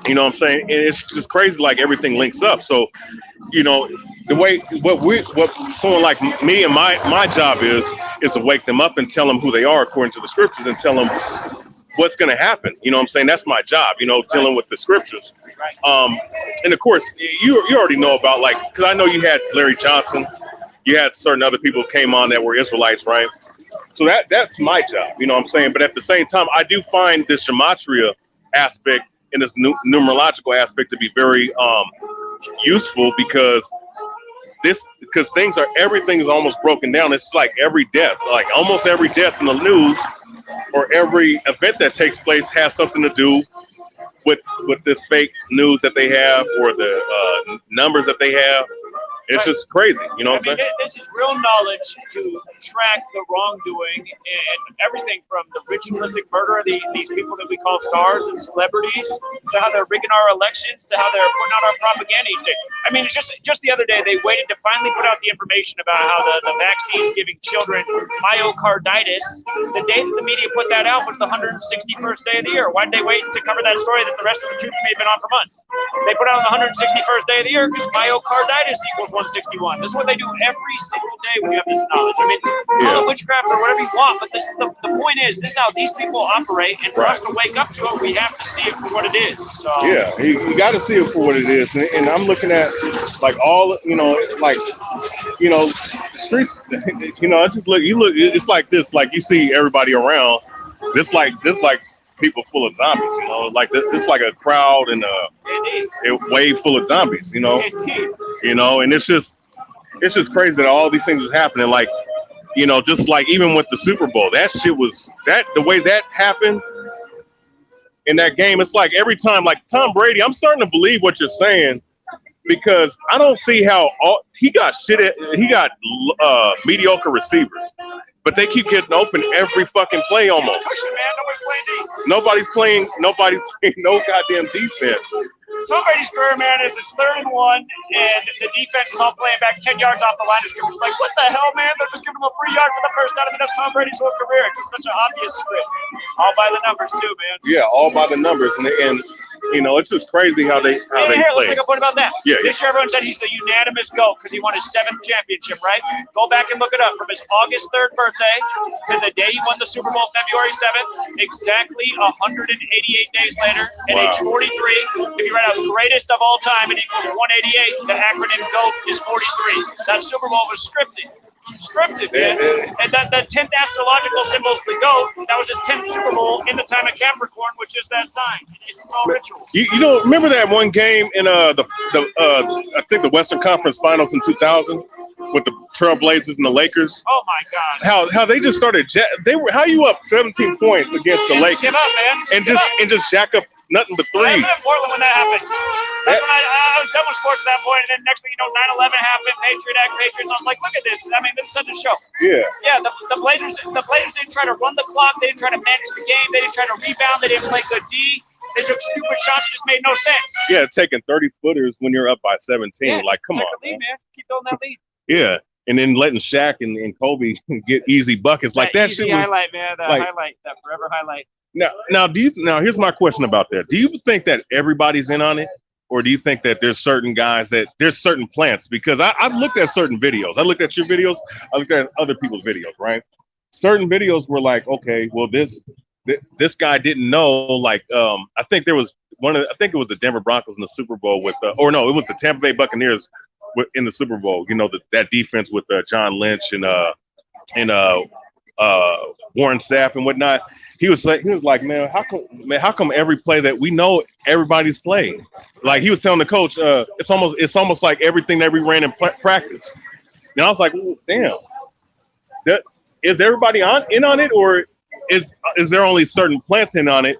[SPEAKER 1] You know what I'm saying? And it's just crazy, like everything links up. So, you know, the way what someone like me and my job is to wake them up and tell them who they are according to the scriptures and tell them what's going to happen. You know what I'm saying? That's my job, you know, dealing with the scriptures. And of course, you already know about, like, because I know you had Larry Johnson, you had certain other people who came on that were Israelites, right? So that's my job, you know what I'm saying? But at the same time, I do find this Gematria aspect and this numerological aspect to be very useful because everything is almost broken down. It's like almost every death in the news or every event that takes place has something to do with this fake news that they have or the numbers that they have. It's just crazy, you know what I'm saying?
[SPEAKER 2] This is real knowledge to track the wrongdoing and everything from the ritualistic murder of these people that we call stars and celebrities to how they're rigging our elections to how they're putting out our propaganda each day. I mean, it's just the other day they waited to finally put out the information about how the vaccine's giving children myocarditis. The day that the media put that out was the 161st day of the year. Why did they wait to cover that story that the rest of the truth may have been on for months? They put out on the 161st day of the year because myocarditis equals 161. This is what they do every single day when you have this knowledge. I mean, call it witchcraft or whatever you want, but the point is, this is how these people operate, and for us to wake up to it, we have to see it for what it is. So
[SPEAKER 1] yeah, you got to see it for what it is. And I'm looking at like all, you know, like, you know, streets, you know, I just look, it's like this, like you see everybody around, this like people full of zombies, you know, like it's like a crowd and a wave full of zombies, you know, and it's just crazy that all these things is happening. Like, you know, just like even with the Super Bowl, that shit was the way that happened in that game. It's like every time, like Tom Brady, I'm starting to believe what you're saying because I don't see how he got mediocre receivers. But they keep getting open every fucking play almost.
[SPEAKER 2] Cushion, man.
[SPEAKER 1] Nobody's playing no goddamn defense.
[SPEAKER 2] Tom Brady's career, man, is it's 3rd and 1, and the defense is all playing back 10 yards off the line of scrimmage. It's like, what the hell, man? They're just giving him a free yard for the first time. I mean, that's Tom Brady's whole career. It's just such an obvious script. All by the numbers, too, man.
[SPEAKER 1] Yeah, all by the numbers. And you know, it's just crazy how they
[SPEAKER 2] here,
[SPEAKER 1] play.
[SPEAKER 2] Let's make a point about that.
[SPEAKER 1] Yeah,
[SPEAKER 2] this year, everyone said he's the unanimous GOAT because he won his 7th championship, right? Go back and look it up. From his August 3rd birthday to the day he won the Super Bowl, February 7th, exactly 188 days later, at age 43. If you write out greatest of all time, it equals 188. The acronym GOAT is 43. That Super Bowl was scripted. Man. And the 10th astrological symbol is the goat. That was his 10th Super Bowl in the time of Capricorn, which is that sign. It's all ritual.
[SPEAKER 1] You know, remember that one game in I think the Western Conference Finals in 2000 with the Trailblazers and the Lakers?
[SPEAKER 2] Oh my God!
[SPEAKER 1] How they just started how you up 17 points against the Lakers?
[SPEAKER 2] Give up, man.
[SPEAKER 1] And just jack up nothing but
[SPEAKER 2] I
[SPEAKER 1] threes.
[SPEAKER 2] was in Portland when that happened. That's when I was done with sports at that point, and then next thing you know, 9/11 happened, Patriot Act, Patriots. I was like, look at this. I mean, this is such a show.
[SPEAKER 1] Yeah.
[SPEAKER 2] Yeah, the Blazers didn't try to run the clock. They didn't try to manage the game. They didn't try to rebound. They didn't play good D. They took stupid shots. It just made no sense.
[SPEAKER 1] Yeah, taking 30-footers when you're up by 17.
[SPEAKER 2] Yeah,
[SPEAKER 1] like, come on,
[SPEAKER 2] lead, man. Keep building that lead.
[SPEAKER 1] Yeah, and then letting Shaq and Kobe get easy buckets like that shit.
[SPEAKER 2] Highlight, man. That forever highlight.
[SPEAKER 1] Now, here's my question about that. Do you think that everybody's in on it, or do you think that there's certain guys there's certain plants? Because I've looked at certain videos. I looked at your videos. I looked at other people's videos. Right? Certain videos were like, okay, well this guy didn't know. Like, I think there was I think it was the Denver Broncos in the Super Bowl with, or no, it was the Tampa Bay Buccaneers in the Super Bowl. You know, that defense with John Lynch and Warren Sapp and whatnot. He was like, man, how come every play that we know everybody's playing? Like, he was telling the coach, it's almost like everything that we ran in practice. And I was like, damn, is everybody in on it, or is there only certain plants in on it?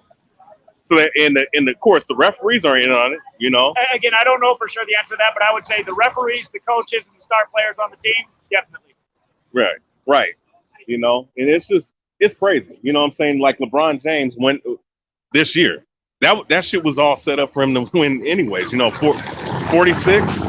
[SPEAKER 1] So that in the course, the referees are in on it, you know.
[SPEAKER 2] Again, I don't know for sure the answer to that, but I would say the referees, the coaches, and the star players on the team, definitely.
[SPEAKER 1] Right. You know, and it's crazy. You know what I'm saying? Like LeBron James went this year. That shit was all set up for him to win anyways. You know, 46.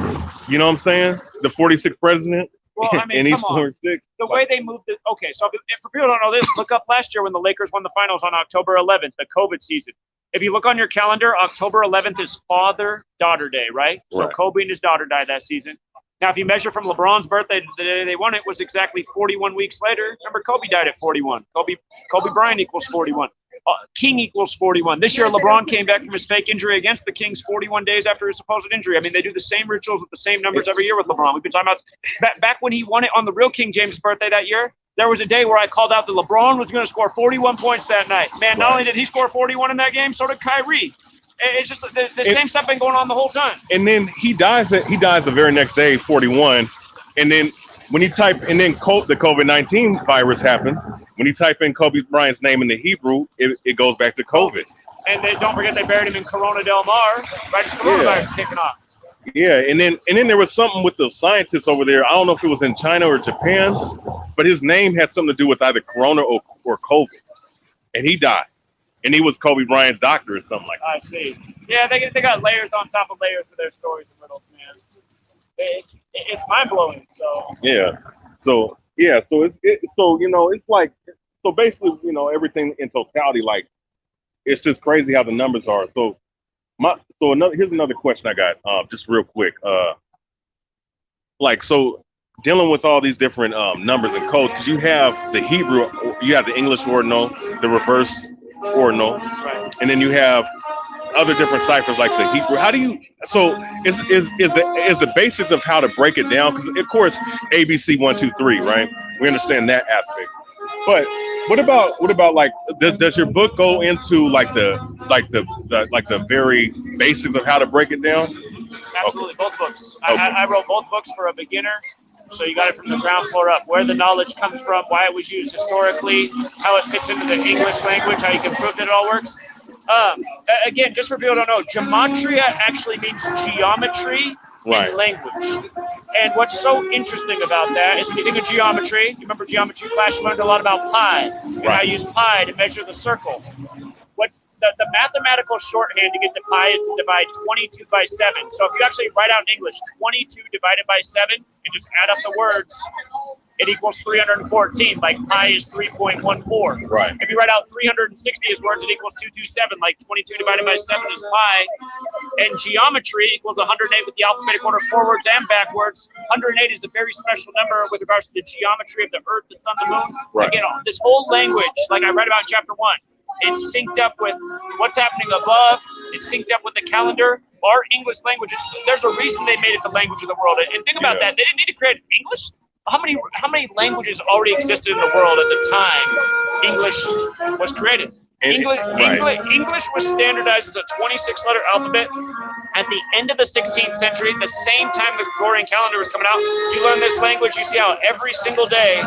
[SPEAKER 1] You know what I'm saying? The 46th president.
[SPEAKER 2] Well, I mean,
[SPEAKER 1] and he's 46.
[SPEAKER 2] The way they moved it. Okay, so if for people who don't know this, look up last year when the Lakers won the finals on October 11th, the COVID season. If you look on your calendar, October 11th is Father-Daughter Day, right? So Kobe and his daughter died that season. Now, if you measure from LeBron's birthday to the day they won, it was exactly 41 weeks later. Remember, Kobe died at 41. Kobe Bryant equals 41. King equals 41. This year, LeBron came back from his fake injury against the Kings 41 days after his supposed injury. I mean, they do the same rituals with the same numbers every year with LeBron. We've been talking about back when he won it on the real King James' birthday that year. There was a day where I called out that LeBron was going to score 41 points that night. Man, not only did he score 41 in that game, so did Kyrie. It's just the same stuff been going on the whole time. And
[SPEAKER 1] then he dies the very next day, 41. And then when you type, and then the COVID-19 virus happens. When you type in Kobe Bryant's name in the Hebrew, it goes back to COVID.
[SPEAKER 2] And don't forget they buried him in Corona del Mar, right as coronavirus kicking off.
[SPEAKER 1] Yeah, and then there was something with the scientists over there. I don't know if it was in China or Japan, but his name had something to do with either Corona or COVID. And he died. And he was Kobe Bryant's doctor or something like that.
[SPEAKER 2] I see. Yeah, they got layers on top of layers to their stories and riddles, man. It's mind blowing. So
[SPEAKER 1] So you know, it's like, so basically, you know, everything in totality, like, it's just crazy how the numbers are. Here's another question I got, just real quick. So dealing with all these different numbers and codes, because you have the Hebrew, you have the English ordinal, the reverse ordinal, right, and then you have other different ciphers like the Hebrew. How do you? So is the basics of how to break it down? Because of course ABC 1 2 3, right? We understand that aspect. But what about like does your book go into like the very basics of how to break it down?
[SPEAKER 2] Absolutely, both books. I wrote both books for a beginner. So you got it from the ground floor up, where the knowledge comes from, why it was used historically, how it fits into the English language, how you can prove that it all works. Again, just for people who don't know, Gematria actually means geometry in language. And what's so interesting about that is when you think of geometry, you remember geometry class, you learned a lot about pi, and how you use pi to measure the circle. What's the mathematical shorthand to get to pi is to divide 22 by 7. So if you actually write out in English 22 divided by 7 and just add up the words, it equals 314, like pi is 3.14.
[SPEAKER 1] Right.
[SPEAKER 2] If you write out 360 as words, it equals 227, like 22 divided by 7 is pi. And geometry equals 108 with the alphabetic order forwards and backwards. 108 is a very special number with regards to the geometry of the earth, the sun, the moon.
[SPEAKER 1] Right.
[SPEAKER 2] Again, this whole language, like I read about in chapter 1, it's synced up with what's happening above. It's synced up with the calendar. Our English languages, there's a reason they made it the language of the world. And think about that. They didn't need to create English. How many languages already existed in the world at the time English was created? English was standardized as a 26-letter alphabet at the end of the 16th century, the same time the Gregorian calendar was coming out. You learn this language, you see how every single day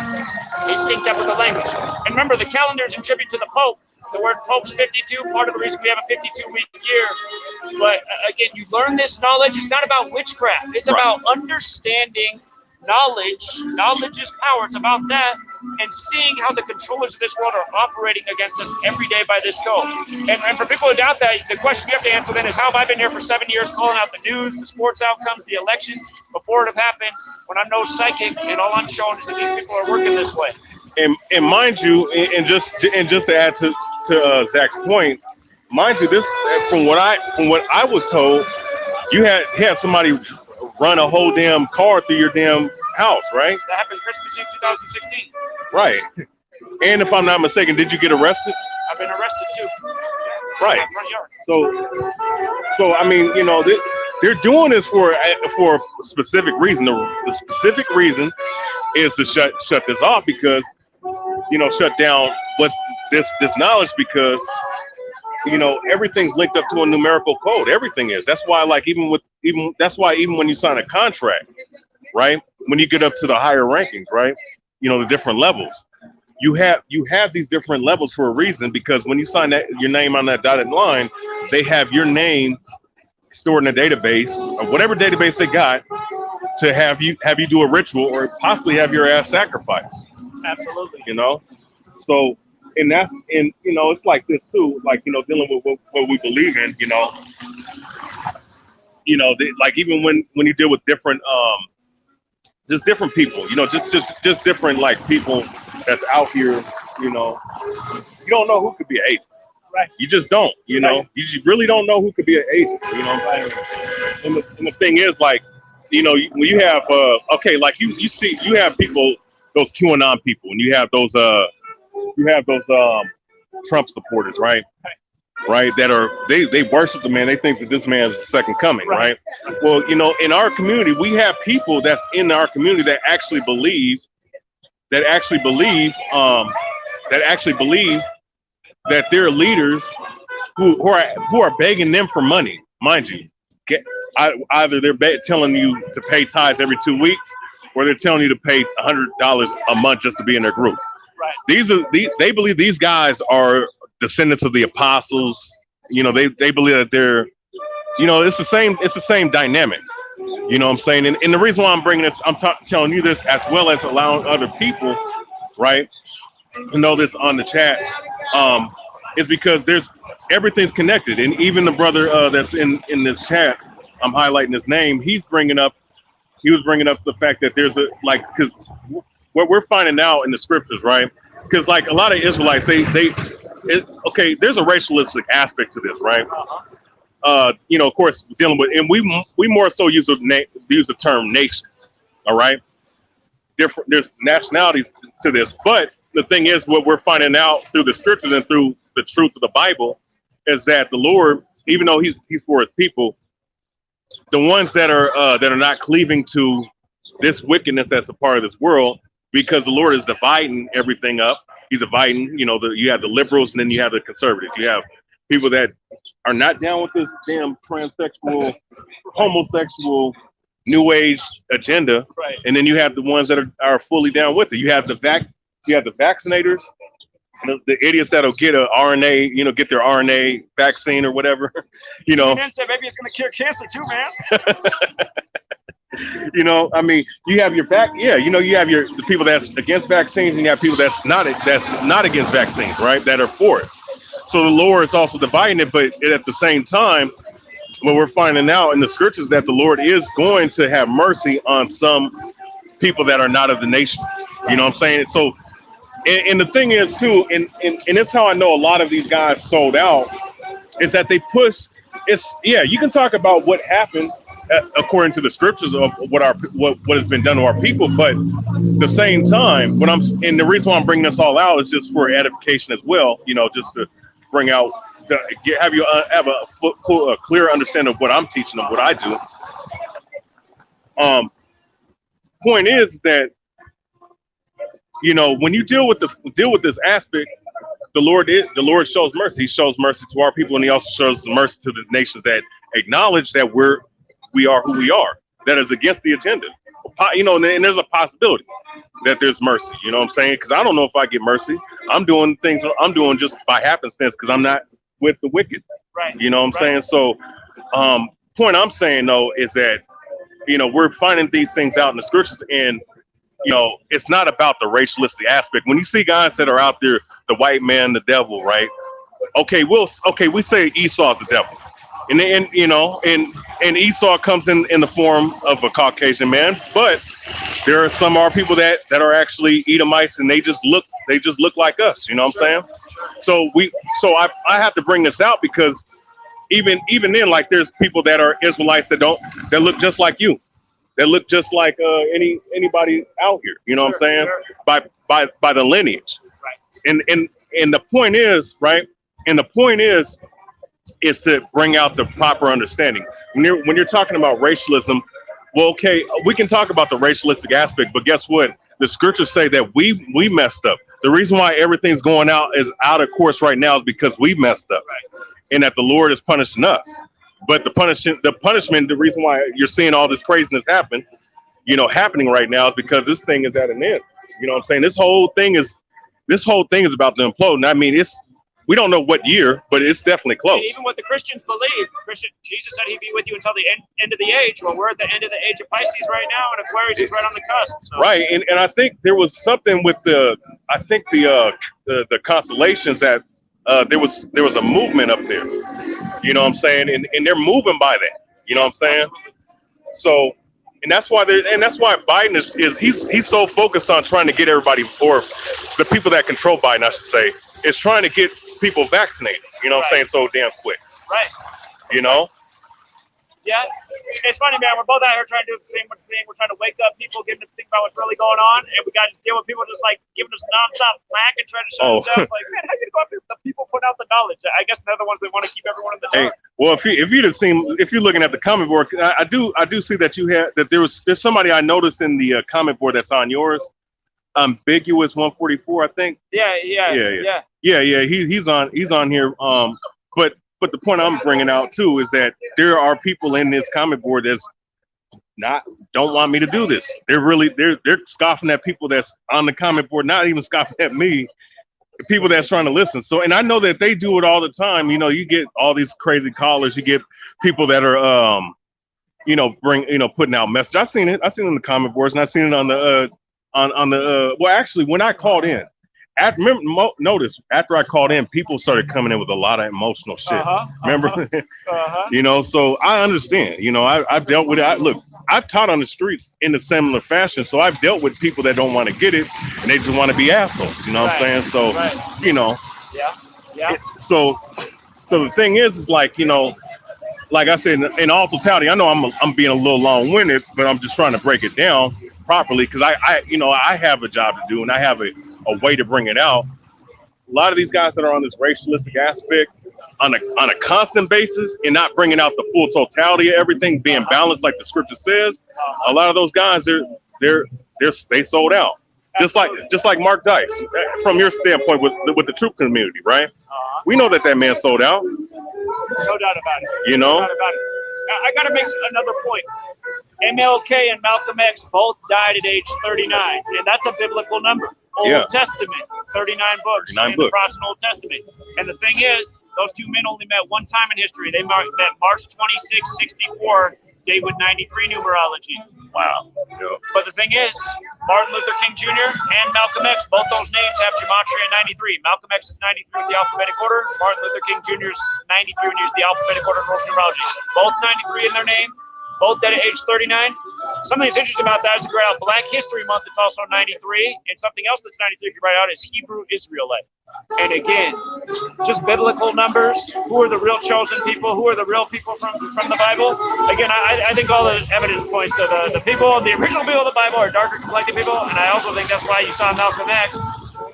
[SPEAKER 2] is synced up with the language. And remember, the calendar is in tribute to the Pope. The word Pope's 52, part of the reason we have a 52-week year. But again, you learn this knowledge. It's not about witchcraft. It's about understanding knowledge. Knowledge is power. It's about that. And seeing how the controllers of this world are operating against us every day by this code. And for people who doubt that, the question you have to answer then is, how have I been here for 7 years calling out the news, the sports outcomes, the elections before it have happened, when I'm no psychic, and all I'm showing is that these people are working this way.
[SPEAKER 1] And mind you, and just to add to Zach's point, mind you, this from what I was told, you had somebody run a whole damn car through your damn house, right?
[SPEAKER 2] That happened Christmas Eve 2016.
[SPEAKER 1] Right. And if I'm not mistaken, did you get arrested?
[SPEAKER 2] I've been arrested too.
[SPEAKER 1] Right.
[SPEAKER 2] In my front yard.
[SPEAKER 1] So I mean, you know, they're doing this for a specific reason. The specific reason is to shut this off, because, you know, shut down what's this knowledge, because, you know, everything's linked up to a numerical code. Everything is. That's why, like, even when you sign a contract, right, when you get up to the higher rankings, right, you know, the different levels, you have these different levels for a reason, because when you sign your name on that dotted line, they have your name stored in a database, or whatever database they got, to have you do a ritual, or possibly have your ass sacrificed.
[SPEAKER 2] Absolutely.
[SPEAKER 1] You know, so, and you know, it's like this too, like, you know, dealing with what we believe in, you know, like, even when you deal with different just different people, you know, just different, like, people that's out here, you know, you don't know who could be an agent.
[SPEAKER 2] Right.
[SPEAKER 1] You just don't, you know,
[SPEAKER 2] right.
[SPEAKER 1] You really don't know who could be an agent, you know what I'm saying? And the thing is, like, you know, when you have, okay, like you see, you have people, those QAnon people, and you have those Trump supporters, right? Right, that are, they worship the man. They think that this man is the second coming, right? Well, you know, in our community, we have people that's in our community that actually believe that there are leaders who are begging them for money, mind you. Either they're telling you to pay tithes every 2 weeks, or they're telling you to pay $100 a month just to be in their group. Right. They believe these guys are descendants of the apostles. You know, they believe that they're, you know, it's the same dynamic. You know what I'm saying? And the reason why I'm bringing this, I'm telling you this, as well as allowing other people, right, to know this on the chat, is because everything's connected. And even the brother that's in this chat, I'm highlighting his name, he was bringing up the fact that there's because what we're finding out in the scriptures, right? Because, like, a lot of Israelites, okay, there's a racialistic aspect to this, right? You know, of course, dealing with, and we more so use the term nation, all right? There's nationalities to this, but the thing is, what we're finding out through the scriptures and through the truth of the Bible is that the Lord, even though he's for his people, the ones that are not cleaving to this wickedness that's a part of this world, because the Lord is dividing everything up. He's dividing, you know, you have the liberals, and then you have the conservatives. You have people that are not down with this damn transsexual, homosexual, new age agenda, right. And then you have the ones that are fully down with it. You have the vaccinators, the idiots that'll get a RNA, you know, get their RNA vaccine or whatever, you know.
[SPEAKER 2] And said maybe it's going to cure cancer too, man.
[SPEAKER 1] You know, I mean, you have you have the people that's against vaccines, and you have people that's not against vaccines, right? That are for it. So the Lord is also dividing it, but at the same time, what we're finding out in the scriptures that the Lord is going to have mercy on some people that are not of the nation. You know what I'm saying? So, and the thing is too, and it's how I know a lot of these guys sold out, is that they push. You can talk about what happened according to the scriptures of what has been done to our people, but at the same time, and the reason why I'm bringing this all out is just for edification as well. You know, just to bring out, have a clear understanding of what I'm teaching them, what I do. Point is that, you know, when you deal with this aspect, the Lord shows mercy. He shows mercy to our people, and he also shows mercy to the nations that acknowledge that we are who we are. That is against the agenda. you know, and there's a possibility that there's mercy. You know what I'm saying? Because I don't know if I get mercy. I'm doing things I'm doing just by happenstance because I'm not with the wicked.
[SPEAKER 2] Right.
[SPEAKER 1] You know what I'm saying? So, point I'm saying though is that, you know, we're finding these things out in the scriptures, and you know, it's not about the racialistic aspect. When you see guys that are out there, the white man, the devil, right? Okay, we say Esau's the devil, and then, you know, and Esau comes in the form of a Caucasian man, but there are some people that are actually Edomites, and they just look like us. You know what I'm saying? So I have to bring this out because even then, like, there's people that are Israelites that look just like you, that look just like anybody out here. You know what I'm saying? By the lineage. Right. And the point is, right? And the point is to bring out the proper understanding. When you're talking about racialism, well, okay, we can talk about the racialistic aspect, but guess what? The scriptures say that we messed up. The reason why everything's going out of course right now is because we messed up, and that the Lord is punishing us. But the punishment, the reason why you're seeing all this craziness happening right now is because this thing is at an end. You know what I'm saying? This whole thing is about to implode. And I mean, we don't know what year, but it's definitely close.
[SPEAKER 2] And even what the Christians believe, Jesus said he'd be with you until the end of the age. Well, we're at the end of the age of Pisces right now, and Aquarius is right on the cusp. So.
[SPEAKER 1] Right, and I think there was something with the constellations that there was a movement up there. You know what I'm saying? And they're moving by that. You know what I'm saying? So, and that's why Biden is he's so focused on trying to get everybody, or the people that control Biden, I should say, is trying to get people vaccinated. You know what I'm saying? So damn quick.
[SPEAKER 2] Right.
[SPEAKER 1] You know?
[SPEAKER 2] Yeah. It's funny, man. We're both out here trying to do the same thing. We're trying to wake up people, getting them to think about what's really going on, and we got to deal with people just like giving us nonstop flack and trying to shut us down. It's like, man, how you go after the people putting out the knowledge? I guess they're the ones that want to keep everyone in the dark.
[SPEAKER 1] Well, if you're looking at the comment board, I do see that there's somebody I noticed in the comment board that's on yours. Ambiguous 144, I think. Yeah. He's on here. But the point I'm bringing out too is that there are people in this comment board that's don't want me to do this. They're scoffing at people that's on the comment board, not even scoffing at me. The people that's trying to listen. So, and I know that they do it all the time. You know, you get all these crazy callers. You get people that are putting out messages. I've seen it in the comment boards, and I've seen it on the well, actually, when I called in, notice after I called in, people started coming in with a lot of emotional shit. Remember? You know, so I understand. You know, I've dealt with it. Look, I've taught on the streets in a similar fashion, so I've dealt with people that don't want to get it and they just want to be assholes. You know what I'm saying? So, you know, So the thing is like, you know, like I said, in all totality, I know I'm being a little long-winded, but I'm just trying to break it down properly because I have a job to do and I have a way to bring it out. A lot of these guys that are on this racialistic aspect on a constant basis and not bringing out the full totality of everything, being balanced like the scripture says, a lot of those guys they sold out. Just like Mark Dice, from your standpoint with the troop community, right? We know that man sold out.
[SPEAKER 2] No doubt about it.
[SPEAKER 1] You know?
[SPEAKER 2] No doubt about it. I got to make another point. MLK and Malcolm X both died at age 39, and that's a biblical number. Old Testament, 39 books in the Protestant Old Testament. And the thing is, those two men only met one time in history. They met March 26, 64, day with 93 numerology. Wow. Yeah. But the thing is, Martin Luther King Jr. and Malcolm X, both those names have Gematria 93. Malcolm X is 93 with the alphabetic order. Martin Luther King Jr. is 93 when you use the alphabetic order in Norse numerology. Both 93 in their name. Both dead at age 39. Something that's interesting about that is to write out Black History Month, it's also 93. And something else that's 93 you can write out is Hebrew Israelite. And again, just biblical numbers. Who are the real chosen people? Who are the real people from the Bible? Again, I think all the evidence points to the people, the original people of the Bible are darker complected people. And I also think that's why you saw Malcolm X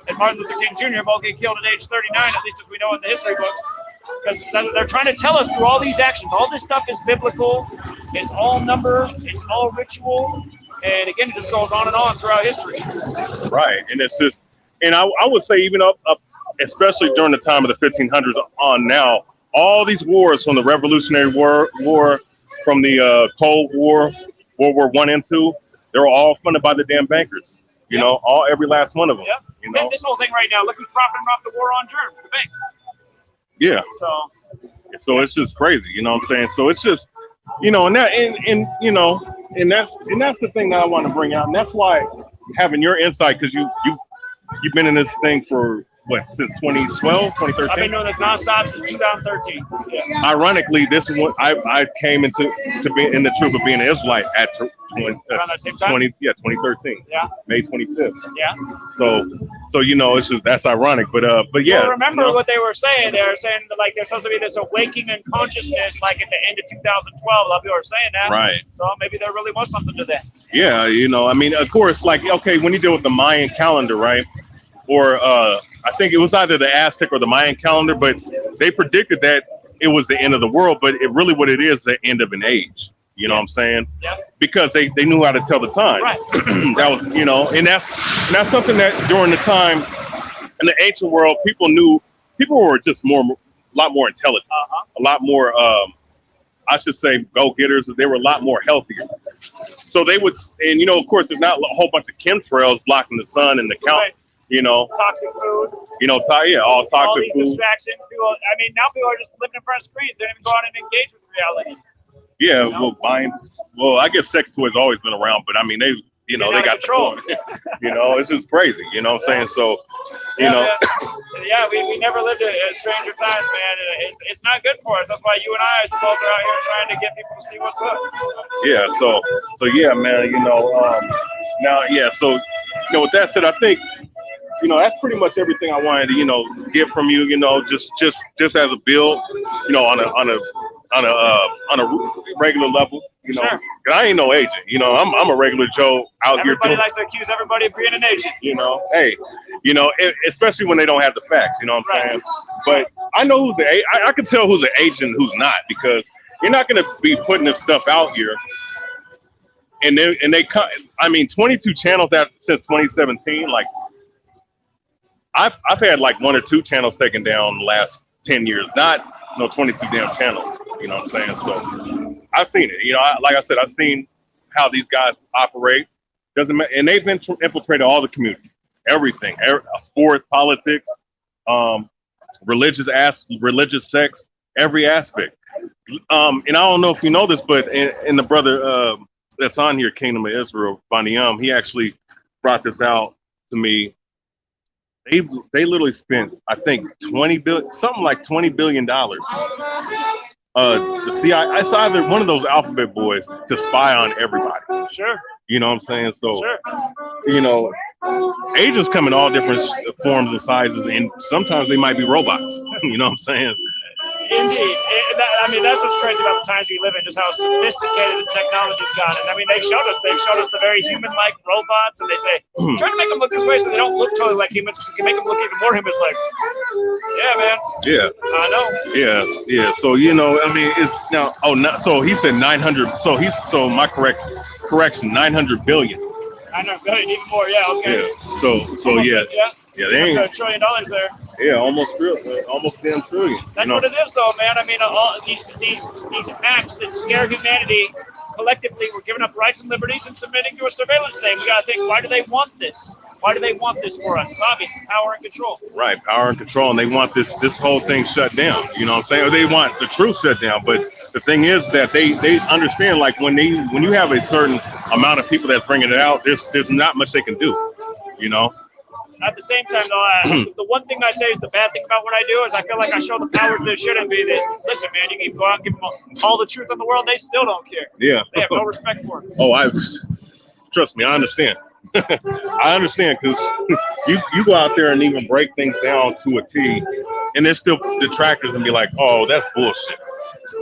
[SPEAKER 2] and Martin Luther King Jr. both get killed at age 39, at least as we know in the history books. Because they're trying to tell us through all these actions, all this stuff is biblical, it's all number, it's all ritual, and again, it just goes on and on throughout history. Right,
[SPEAKER 1] and it's just, and I would say even up, especially during the time of the 1500s on now, all these wars from the Revolutionary War, from the Cold War, World War I and II, They're all funded by the damn bankers. You know, every last one of them.
[SPEAKER 2] Yep.
[SPEAKER 1] You know,
[SPEAKER 2] and this whole thing right now. Look who's profiting off the war on germs, the banks.
[SPEAKER 1] Yeah. So it's just crazy. You know what I'm saying? So it's just, you know, and you know, and that's the thing that I want to bring out, and that's why having your insight, because you've been in this thing for what, since 2012, 2013?
[SPEAKER 2] I've been doing this nonstop since 2013. Yeah.
[SPEAKER 1] Ironically, this one I came into be in the truth of being an Israelite at 2013.
[SPEAKER 2] Yeah.
[SPEAKER 1] May 25th.
[SPEAKER 2] Yeah.
[SPEAKER 1] So you know, it's just, that's ironic, but yeah.
[SPEAKER 2] Well, remember,
[SPEAKER 1] you know,
[SPEAKER 2] what they were saying? They were saying that, like, there's supposed to be this awakening in consciousness, like at the end of 2012. A lot of people are saying that.
[SPEAKER 1] Right.
[SPEAKER 2] So maybe there really was something to that.
[SPEAKER 1] Yeah, you know, I mean, of course, like, okay, when you deal with the Mayan calendar, right? Or I think it was either the Aztec or the Mayan calendar, but they predicted that it was the end of the world, but it really, what it is, the end of an age. You know what I'm saying?
[SPEAKER 2] Yeah.
[SPEAKER 1] Because they knew how to tell the time.
[SPEAKER 2] Right.
[SPEAKER 1] That was, you know, and that's something that during the time in the ancient world, people were just a lot more intelligent, a lot more, I should say, go-getters. They were a lot more healthier. So they would, and you know, of course, there's not a whole bunch of chemtrails blocking the sun and the count.
[SPEAKER 2] Right.
[SPEAKER 1] You know,
[SPEAKER 2] toxic food.
[SPEAKER 1] You know, all toxic
[SPEAKER 2] all these
[SPEAKER 1] food.
[SPEAKER 2] distractions. People, I mean, now people are just living in front of screens. They don't even go out and engage with reality.
[SPEAKER 1] Yeah,
[SPEAKER 2] You know?
[SPEAKER 1] well, I guess sex toys always been around, but I mean, they, you know, they got
[SPEAKER 2] control.
[SPEAKER 1] You know, it's just crazy. You know what I'm saying? So, you know.
[SPEAKER 2] Yeah, we never lived in stranger times, man. It's not good for us. That's why you and I suppose, are out here trying to get people to see what's up.
[SPEAKER 1] Yeah. So yeah, man. You know, now, yeah. So, you know, with that said, I think, you know, that's pretty much everything I wanted to, you know, get from you. You know, just as a build, you know, on a regular level. You know,
[SPEAKER 2] Sure.
[SPEAKER 1] 'Cause I ain't no agent. You know, I'm a regular Joe out here.
[SPEAKER 2] Everybody likes to accuse everybody of being an agent.
[SPEAKER 1] You know, hey, you know, especially when they don't have the facts. You know what I'm saying? But I know who's I can tell who's an agent and who's not, because you're not going to be putting this stuff out here. And they I mean, 22 channels since 2017. Like, I've had like 1 or 2 channels taken down the last 10 years. Not 22 damn channels. You know what I'm saying? So I've seen it. You know, like I said, I've seen how these guys operate. Doesn't matter, and they've infiltrated all the community, everything, sports, politics, religious sects, every aspect. And I don't know if you know this, but and the brother that's on here, Kingdom of Israel, Baniam, he actually brought this out to me. They literally spent, I think, something like $20 billion. To see, it's either one of those alphabet boys to spy on everybody.
[SPEAKER 2] Sure.
[SPEAKER 1] You know what I'm saying? So,
[SPEAKER 2] Sure.
[SPEAKER 1] You know, agents come in all different forms and sizes, and sometimes they might be robots. You know what I'm saying?
[SPEAKER 2] Indeed. I mean, that's what's crazy about the times we live in, just how sophisticated the technology's gotten. I mean, they've showed us the very human-like robots, and they say, try to make them look this way so they don't look totally like humans, because you can make them look even more human-like. Yeah, man.
[SPEAKER 1] Yeah.
[SPEAKER 2] I know.
[SPEAKER 1] Yeah. So, you know, I mean, it's now, so he said 900. So my correction, 900 billion.
[SPEAKER 2] 900 billion, even more. Yeah, okay.
[SPEAKER 1] Yeah. So yeah.
[SPEAKER 2] Yeah,
[SPEAKER 1] they ain't
[SPEAKER 2] $1 trillion there.
[SPEAKER 1] Yeah, almost damn trillion.
[SPEAKER 2] That's what it is, though, man. I mean, all these acts that scare humanity collectively, we're giving up rights and liberties and submitting to a surveillance state. We got to think, why do they want this? Why do they want this for us? It's obvious, power and control.
[SPEAKER 1] Right, power and control, and they want this whole thing shut down. You know what I'm saying? Or they want the truth shut down. But the thing is that they understand, like, when you have a certain amount of people that's bringing it out, there's not much they can do. You know.
[SPEAKER 2] At the same time, though, the one thing I say is the bad thing about what I do is I feel like I show the powers that shouldn't be that, listen, man, you can go out and give them all the truth in the world, they still don't care.
[SPEAKER 1] Yeah.
[SPEAKER 2] They have no respect for it.
[SPEAKER 1] Oh, trust me, I understand. I understand, because you go out there and even break things down to a T, and there's still detractors and be like, oh, that's bullshit.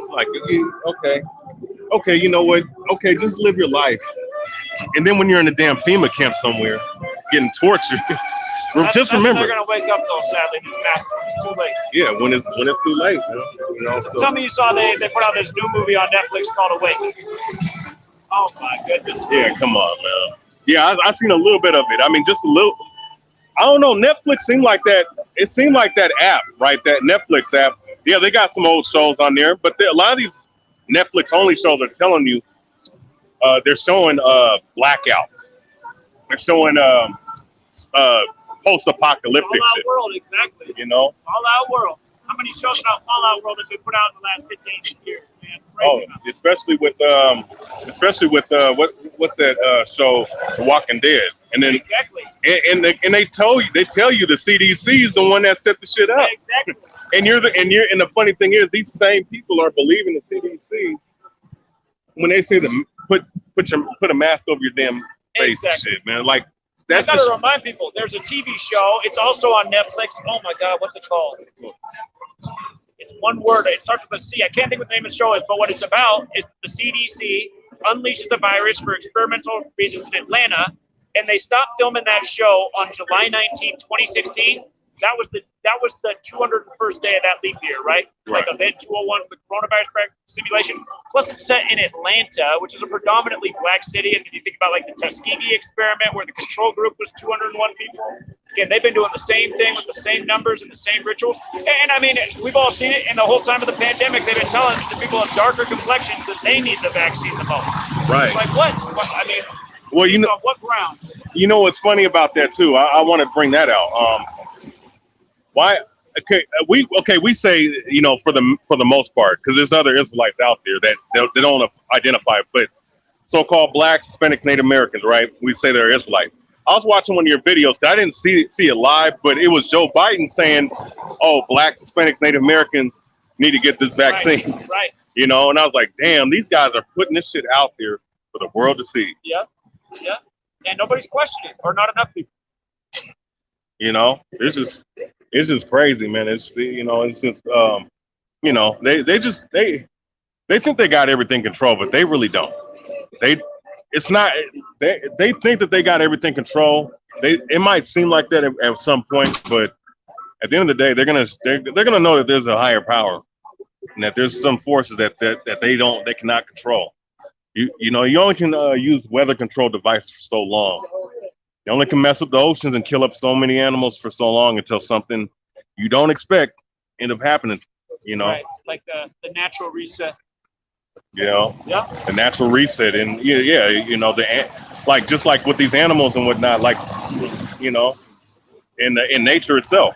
[SPEAKER 1] Like, okay, you know what? Okay, just live your life. And then when you're in a damn FEMA camp somewhere, getting tortured, just remember.
[SPEAKER 2] They're gonna wake up though. Sadly, these masters. It's too late.
[SPEAKER 1] Yeah, when it's too late. You know. So.
[SPEAKER 2] Tell me you saw they put out this new movie on Netflix called Awake. Oh my goodness.
[SPEAKER 1] Yeah, come on, man. Yeah, I seen a little bit of it. I mean, just a little. I don't know. Netflix seemed like that. It seemed like that app, right? That Netflix app. Yeah, they got some old shows on there, but a lot of these Netflix only shows are telling you they're showing blackouts. They're showing post-apocalyptic
[SPEAKER 2] Fallout
[SPEAKER 1] shit.
[SPEAKER 2] World, exactly.
[SPEAKER 1] You know?
[SPEAKER 2] Fallout World. How many shows about Fallout World have been put out in the last 15 years, man?
[SPEAKER 1] Crazy especially with what's that show, The Walking Dead, and then
[SPEAKER 2] exactly.
[SPEAKER 1] And they tell you the CDC is the one that set the shit up.
[SPEAKER 2] Exactly.
[SPEAKER 1] And the funny thing is, these same people are believing the CDC when they say to put a mask over your damn face and shit, man. Like that's.
[SPEAKER 2] I gotta remind people, there's a TV show. It's also on Netflix. Oh my God, what's it called? It's one word. It starts with a C. I can't think what the name of the show is, but what it's about is the CDC unleashes a virus for experimental reasons in Atlanta, and they stopped filming that show on July 19, 2016. That was the 201st day of that leap year, right? Like event 201 for the coronavirus simulation. Plus, it's set in Atlanta, which is a predominantly black city. And if you think about like the Tuskegee experiment, where the control group was 201 people. Again, they've been doing the same thing with the same numbers and the same rituals. And I mean, we've all seen it. And the whole time of the pandemic, they've been telling the people of darker complexions that they need the vaccine the most.
[SPEAKER 1] Right.
[SPEAKER 2] It's like what? I mean,
[SPEAKER 1] well, you know,
[SPEAKER 2] on what ground?
[SPEAKER 1] You know what's funny about that too? I want to bring that out. Why? Okay, we say, you know, for the most part, because there's other Israelites out there that they don't identify, but so-called blacks, Hispanics, Native Americans, right? We say they're Israelites. I was watching one of your videos. I didn't see it live, but it was Joe Biden saying, "Oh, blacks, Hispanics, Native Americans need to get this vaccine."
[SPEAKER 2] Right.
[SPEAKER 1] You know, and I was like, "Damn, these guys are putting this shit out there for the world to see."
[SPEAKER 2] Yeah. And nobody's questioning, or not enough people.
[SPEAKER 1] You know, it's just crazy, man. It's you know, it's just you know, they think they got everything controlled, but they really don't. They think that they got everything controlled. It might seem like that at some point, but at the end of the day, they're gonna know that there's a higher power and that there's some forces that they cannot control. You know, you only can use weather control devices for so long. You only can mess up the oceans and kill up so many animals for so long until something you don't expect end up happening. You know,
[SPEAKER 2] right. Like the natural reset.
[SPEAKER 1] You know,
[SPEAKER 2] yeah,
[SPEAKER 1] the natural reset, and yeah, you know, like just like with these animals and whatnot, like, you know, in nature itself,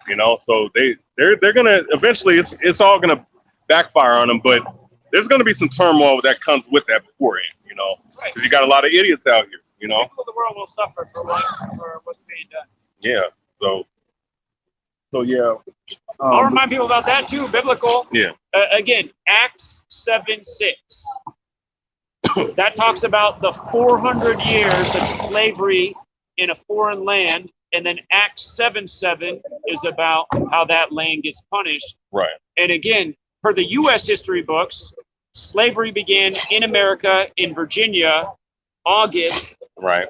[SPEAKER 1] you know, so they're gonna eventually it's all gonna backfire on them, but there's gonna be some turmoil that comes with that beforehand, you know, because you got a lot of idiots out here, you know.
[SPEAKER 2] People of the world will suffer for what's being done.
[SPEAKER 1] Yeah, so yeah.
[SPEAKER 2] I'll remind people about that too. Biblical.
[SPEAKER 1] Yeah.
[SPEAKER 2] Again, Acts 7:6. That talks about the 400 years of slavery in a foreign land, and then Acts 7:7 is about how that land gets punished.
[SPEAKER 1] Right.
[SPEAKER 2] And again, per the U.S. history books, slavery began in America in Virginia, August.
[SPEAKER 1] Right.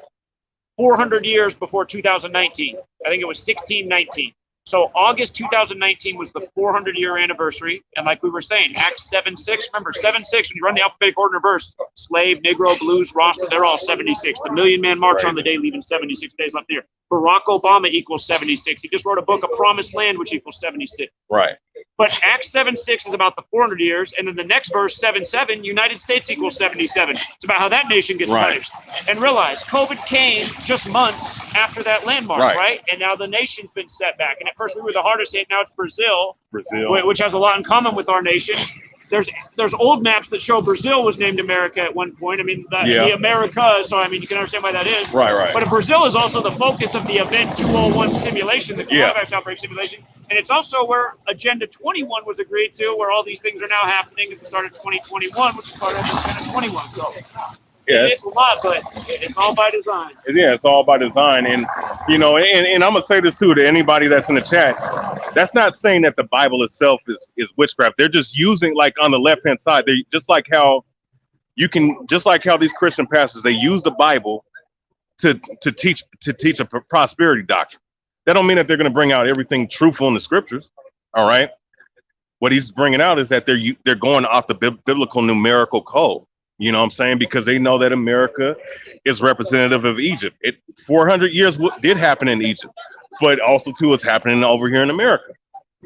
[SPEAKER 2] 400 years before 2019. I think it was 1619. So August 2019 was the 400-year anniversary. And like we were saying, Acts 7:6, remember 7:6, when you run the alphabetic order in reverse, slave, Negro, blues, roster, they're all 76. The Million Man March on the day, leaving 76 days left there. Barack Obama equals 76. He just wrote a book, A Promised Land, which equals 76.
[SPEAKER 1] Right.
[SPEAKER 2] But Acts 7:6 is about the 400 years. And then the next verse, 7:7, United States equals 77. It's about how that nation gets punished. And realize COVID came just months after that landmark, right? And now the nation's been set back. And at first we were the hardest hit. Now it's Brazil, which has a lot in common with our nation. There's old maps that show Brazil was named America at one point. I mean, the Americas, so I mean, you can understand why that is.
[SPEAKER 1] Right.
[SPEAKER 2] But Brazil is also the focus of the Event 201 simulation, the coronavirus outbreak simulation. And it's also where Agenda 21 was agreed to, where all these things are now happening at the start of 2021, which is part of Agenda 21. So it's a lot, but it's all by design.
[SPEAKER 1] Yeah, it's all by design. And, you know, and I'm going to say this too to anybody that's in the chat. That's not saying that the Bible itself is witchcraft. They're just using, like on the left-hand side, they just like how these Christian pastors, they use the Bible to teach a prosperity doctrine. That don't mean that they're going to bring out everything truthful in the scriptures. All right. What he's bringing out is that they're going off the biblical numerical code. You know what I'm saying? Because they know that America is representative of Egypt. 400 years did happen in Egypt, but also too is happening over here in America.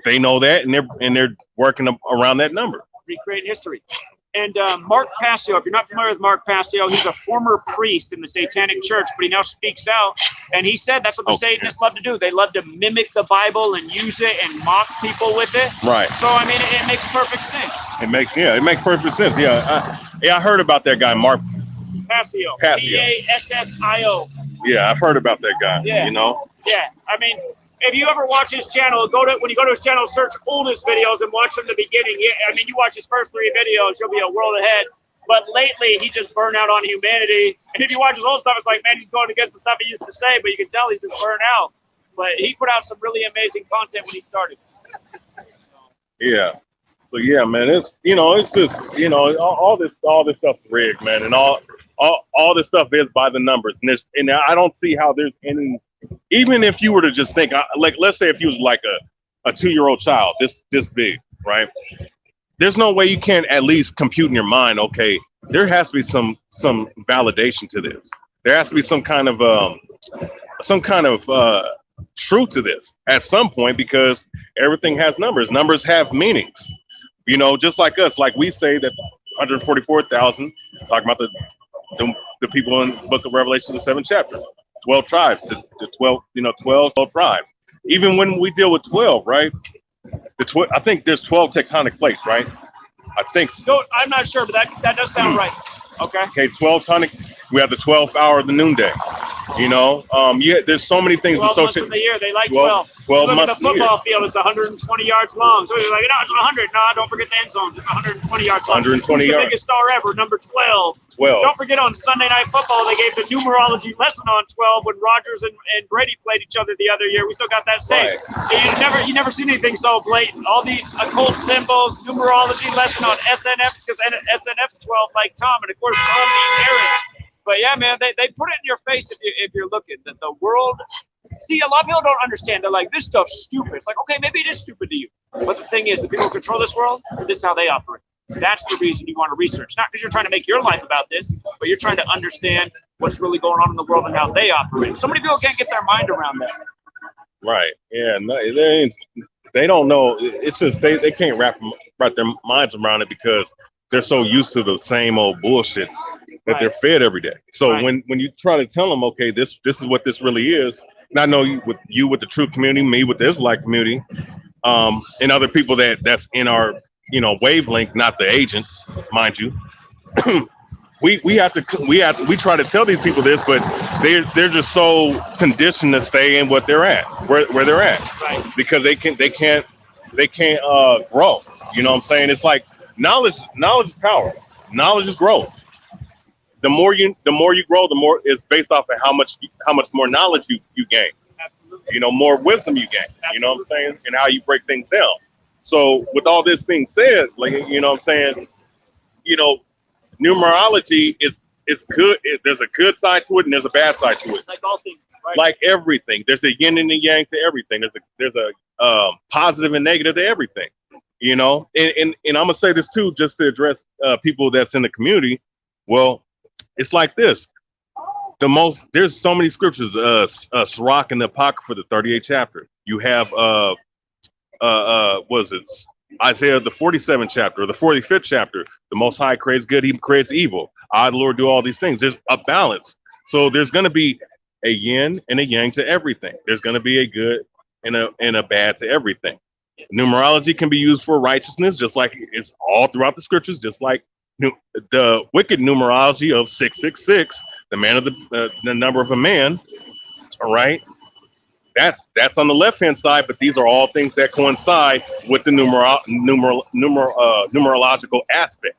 [SPEAKER 1] They know that, and they're working around that number.
[SPEAKER 2] Recreate history. And Mark Passio, if you're not familiar with Mark Passio, he's a former priest in the Satanic Church, but he now speaks out. And he said that's what the Satanists love to do. They love to mimic the Bible and use it and mock people with it.
[SPEAKER 1] Right.
[SPEAKER 2] So, I mean, it makes perfect sense.
[SPEAKER 1] It makes perfect sense. Yeah, I heard about that guy, Mark
[SPEAKER 2] Passio.
[SPEAKER 1] Passio.
[SPEAKER 2] Passio.
[SPEAKER 1] Yeah, I've heard about that guy.
[SPEAKER 2] Yeah.
[SPEAKER 1] You know?
[SPEAKER 2] Yeah. I mean, if you ever watch his channel, when you go to his channel, search oldest videos and watch from the beginning. I mean, you watch his first 3 videos, you'll be a world ahead. But lately, he just burned out on humanity. And if you watch his old stuff, it's like, man, he's going against the stuff he used to say, but you can tell he's just burned out. But he put out some really amazing content when he started.
[SPEAKER 1] Yeah. So yeah, man, it's just all this stuff's rigged, man, and all this stuff is by the numbers, and I don't see how there's any. Even if you were to just think, like, let's say if you was like a 2-year-old child, this big, right? There's no way you can't at least compute in your mind, okay, there has to be some validation to this. There has to be some kind of truth to this at some point, because everything has numbers. Numbers have meanings. You know, just like us, like we say that 144,000, talking about the people in the book of Revelation, the 7th chapter. 12 tribes, the 12 tribes. Even when we deal with 12, right? I think there's 12 tectonic plates, right? I think so.
[SPEAKER 2] No, I'm not sure, but that does sound right. Okay.
[SPEAKER 1] Okay, 12 tonic. We have the 12th hour of the noonday. You know, there's so many things
[SPEAKER 2] 12 months
[SPEAKER 1] associated.
[SPEAKER 2] of the year, they like 12.
[SPEAKER 1] 12
[SPEAKER 2] Look
[SPEAKER 1] months
[SPEAKER 2] at the football field, it's 120 yards long. So you're like, no, it's 100. No, don't forget the end zones. It's 120 yards long.
[SPEAKER 1] 120
[SPEAKER 2] Who's
[SPEAKER 1] yards.
[SPEAKER 2] the biggest star ever, number 12.
[SPEAKER 1] 12.
[SPEAKER 2] Don't forget on Sunday Night Football, they gave the numerology lesson on 12 when Rodgers and Brady played each other the other year. We still got that saved. Right. You never seen anything so blatant. All these occult symbols, numerology lesson on SNFs, because SNF's 12 like Tom, and of course Tom being Aaron. But yeah, man, they put it in your face if you're looking. That the world, see, a lot of people don't understand. They're like, this stuff's stupid. It's like, okay, maybe it is stupid to you. But the thing is, the people who control this world, this is how they operate. That's the reason you want to research. Not because you're trying to make your life about this, but you're trying to understand what's really going on in the world and how they operate. So many people can't get their mind around that.
[SPEAKER 1] Right. Yeah. No, they don't know. It's just they can't wrap their minds around it because they're so used to the same old bullshit that they're fed every day. So when you try to tell them, okay, this is what this really is, and I know you with the true community, me with the Israelite community, and other people that's in our wavelength, not the agents, mind you. we try to tell these people this, but they're just so conditioned to stay in what they're at, where they're at, because they can't grow. You know what I'm saying? It's like knowledge is power. Knowledge is growth. The more you grow, the more it's based off of how much more knowledge you gain. Absolutely. More wisdom you gain. Absolutely. You know what I'm saying? And how you break things down. So with all this being said, like, you know what I'm saying, numerology is good. There's a good side to it and there's a bad side to it.
[SPEAKER 2] Like all things, right?
[SPEAKER 1] Like everything. There's a yin and a yang to everything. There's a positive and negative to everything. And I'm gonna say this too, just to address people that's in the community. Well, it's like this. There's so many scriptures, Sirach and the Apocrypha, the 38th chapter. You have Isaiah, the 47th chapter, or the 45th chapter. The Most High creates good, He creates evil. I, the Lord, do all these things. There's a balance. So there's going to be a yin and a yang to everything. There's going to be a good and a bad to everything. Numerology can be used for righteousness, just like it's all throughout the scriptures, just like the wicked numerology of 666, the man of the number of a man. All right. That's on the left-hand side, but these are all things that coincide with the numerological aspect,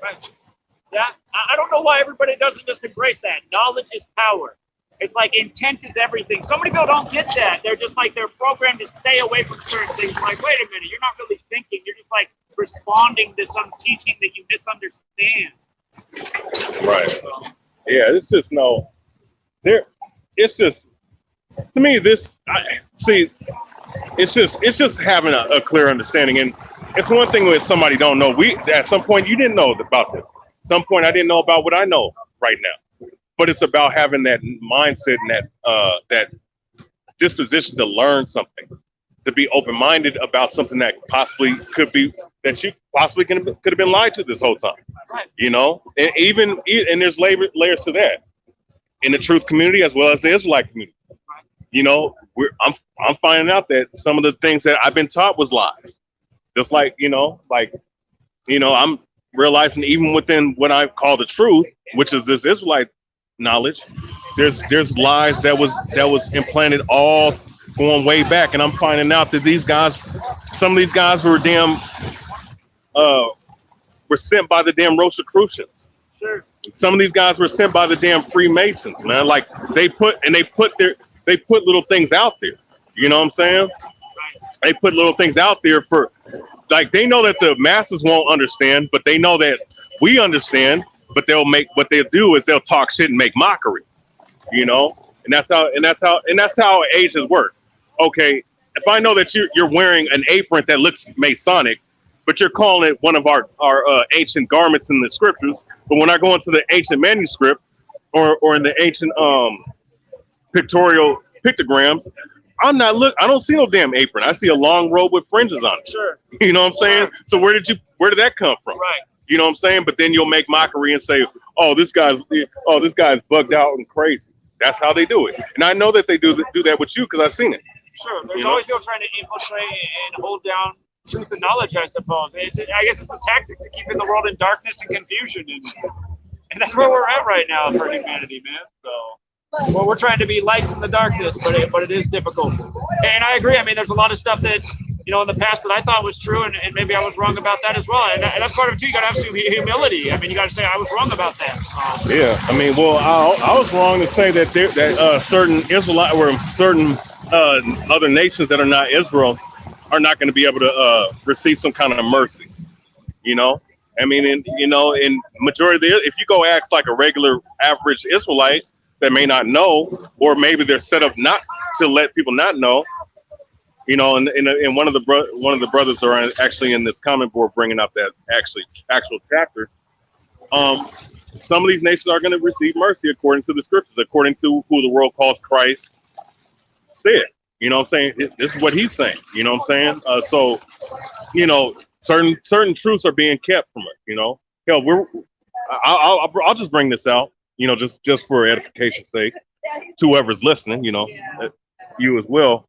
[SPEAKER 2] Right. Yeah, I don't know why everybody doesn't just embrace that. Knowledge is power. It's like intent is everything. So many people don't get that. They're just like, they're programmed to stay away from certain things. Like, wait a minute, you're not really thinking. You're just like responding to some teaching that you misunderstand.
[SPEAKER 1] Right. Yeah, it's just it's just, to me, it's just having a clear understanding. And it's one thing when somebody don't know. At some point you didn't know about this. At some point I didn't know about what I know right now. But it's about having that mindset and that disposition to learn something, to be open-minded about something that possibly could be that you possibly could have been lied to this whole time.
[SPEAKER 2] Right.
[SPEAKER 1] You know, and and there's layers to that in the truth community as well as the Israelite community.
[SPEAKER 2] Right.
[SPEAKER 1] You know, I'm finding out that some of the things that I've been taught was lies. Just like, I'm realizing even within what I call the truth, which is this Israelite knowledge, there's lies that was implanted all going way back, and I'm finding out that some of these guys were were sent by the damn Rosicrucians. Sure. Some of these guys were sent by the damn Freemasons, man. Like they put little things out there. You know what I'm saying? They put little things out there for, like, they know that the masses won't understand, but they know that we understand. But what they'll do is they'll talk shit and make mockery. You know, and that's how ages work. Okay, if I know that you're wearing an apron that looks Masonic, but you're calling it one of our ancient garments in the scriptures, but when I go into the ancient manuscript or in the ancient pictorial pictograms, I don't see no damn apron. I see a long robe with fringes on it. Sure. You know what I'm saying? So where did that come from? Right. You know what I'm saying? But then you'll make mockery and say, this guy's bugged out and crazy. That's how they do it. And I know that they do that with you because I've seen it. Sure.
[SPEAKER 2] There's always people trying to infiltrate and hold down truth and knowledge, I suppose. I guess it's the tactics of keeping the world in darkness and confusion. And that's where we're at right now for humanity, man. So, well, we're trying to be lights in the darkness, but it is difficult. And I agree. I mean, there's a lot of stuff that, in the past that I thought was true, and maybe I was wrong about that as well. And that's part of it too. You got to have some humility. I mean, you got to say I was wrong about that. So.
[SPEAKER 1] Yeah, I mean, well, I was wrong to say that certain Israelite or certain other nations that are not Israel are not going to be able to receive some kind of mercy. You know, I mean, in majority of if you go ask like a regular average Israelite that may not know, or maybe they're set up not to let people not know. You know, and one of the brothers are actually in this comment board bringing up that actual chapter. Some of these nations are going to receive mercy according to the scriptures, according to who the world calls Christ said. You know what I'm saying? This is what he's saying. You know what I'm saying? So, certain truths are being kept from us. You know, hell, I'll just bring this out. You know, just for edification's sake, to whoever's listening. You know, you as well.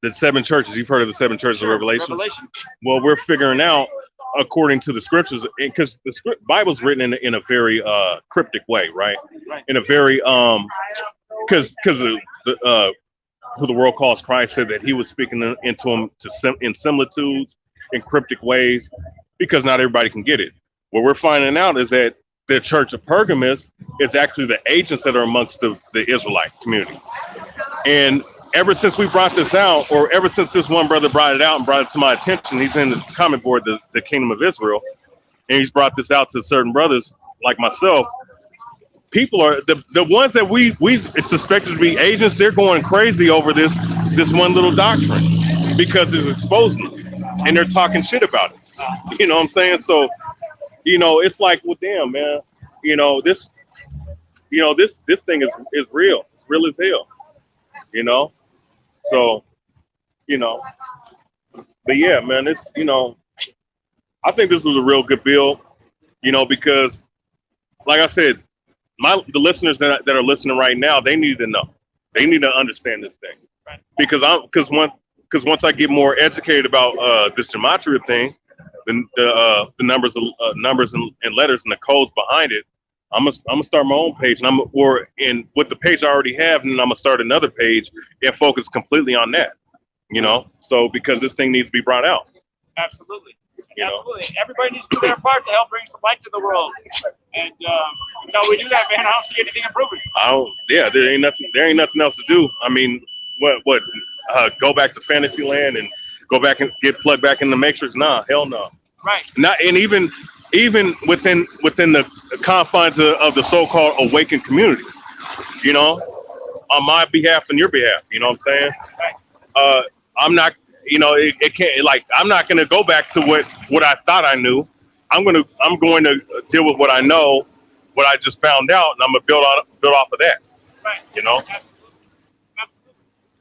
[SPEAKER 1] The 7 churches, you've heard of the 7 churches of Revelation. Well, we're figuring out according to the scriptures, because the Bible's written in a very cryptic way, right? In a very because who the world calls Christ said that he was speaking into them in similitudes, in cryptic ways, because not everybody can get it. What we're finding out is that the church of Pergamus is actually the agents that are amongst the Israelite community, and ever since we brought this out, or ever since this one brother brought it out and brought it to my attention, he's in the comment board, the Kingdom of Israel, and he's brought this out to certain brothers like myself. People are the ones that we suspected to be agents. They're going crazy over this one little doctrine because it's exposing them, and they're talking shit about it. You know what I'm saying? So, it's like, well, damn, man. This thing is real. It's real as hell. So, but yeah, man, I think this was a real good bill, because like I said, the listeners that are listening right now, they need to know, they need to understand this thing, right? Because once I get more educated about this Gematria thing, the numbers and letters and the codes behind it, I'm gonna start my own page, and with the page I already have, and I'm gonna start another page and focus completely on that. So because this thing needs to be brought out.
[SPEAKER 2] Absolutely. Absolutely. Everybody needs to do their part to help bring some light to the world. And until we do that, man, I don't see anything improving.
[SPEAKER 1] There ain't nothing else to do. I mean, what? Go back to Fantasyland and go back and get plugged back in the Matrix? Nah, hell no.
[SPEAKER 2] Right.
[SPEAKER 1] Not, and even within the confines of the so-called awakened community, on my behalf and your behalf, you know what I'm saying? Right. I'm not, it can't, like, I'm not going to go back to what I thought I knew. I'm going to deal with what I know, what I just found out, and I'm going to build off of that.
[SPEAKER 2] Right. Absolutely.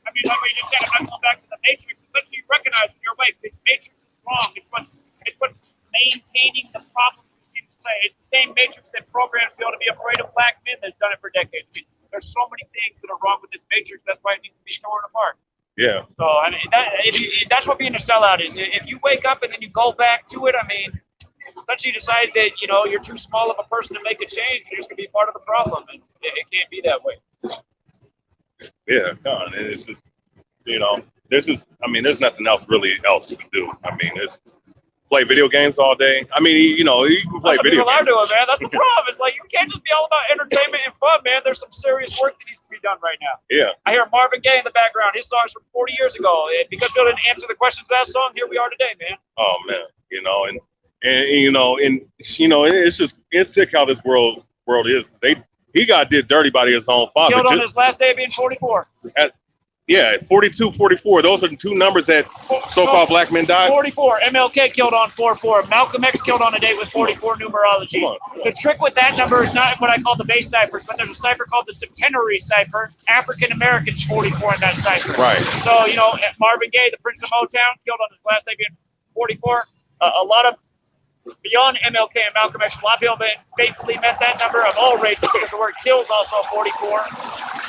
[SPEAKER 2] I mean, like what you just said, if I go back to the Matrix, essentially you recognize when you're awake, this Matrix is wrong. It's what It's what maintaining the problems we seem to say. It's the same matrix that programs people to be afraid of black men that's done it for decades. I mean, there's so many things that are wrong with this matrix. That's why it needs to be torn apart.
[SPEAKER 1] Yeah.
[SPEAKER 2] So I mean, that's what being a sellout is. If you wake up and then you go back to it, I mean, essentially you decide that you're too small of a person to make a change. You're just gonna be part of the problem, and it can't be that way.
[SPEAKER 1] Yeah, God, it's just there's nothing else really else to do. I mean, it's play video games all day. I mean, you can play video games. That's what people are doing,
[SPEAKER 2] man. That's the problem. It's like you can't just be all about entertainment and fun, man. There's some serious work that needs to be done right now.
[SPEAKER 1] Yeah.
[SPEAKER 2] I hear Marvin Gaye in the background. His song's from 40 years ago. And because people didn't answer the questions of that song, here we are today, man.
[SPEAKER 1] Oh man, it's sick how this world is. He got did dirty by his own father.
[SPEAKER 2] Killed on his last day of being 44.
[SPEAKER 1] 42, 44. Those are the two numbers that so-called black men died.
[SPEAKER 2] 44. MLK killed on 44. Malcolm X killed on a date with 44 numerology. The trick with that number is not what I call the base ciphers, but there's a cipher called the centenary cipher. African Americans 44 in that cipher.
[SPEAKER 1] Right.
[SPEAKER 2] So, Marvin Gaye, the Prince of Motown, killed on his last day being 44. A lot of beyond MLK and Malcolm X, a lot of people faithfully met that number of all races because the word kills also 44.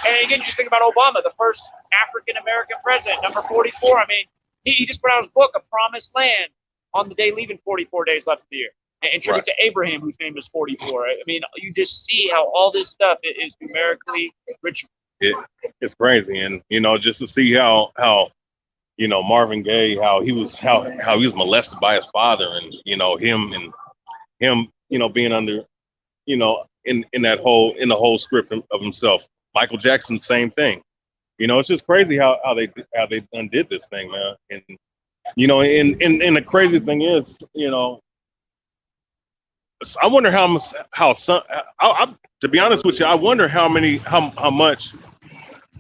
[SPEAKER 2] And again, you just think about Obama, the first African-American president, number 44. I mean, he just put out his book, A Promised Land, on the day leaving 44 days left of the year. And tribute to Abraham, whose name is 44. I mean, you just see how all this stuff is numerically rich.
[SPEAKER 1] It's crazy. And, just to see how Marvin Gaye, how he was molested by his father, and him being under in the whole script of himself. Michael Jackson, same thing. It's just crazy how they undid this thing, man. And and the crazy thing is, I wonder to be honest with you, I wonder how much,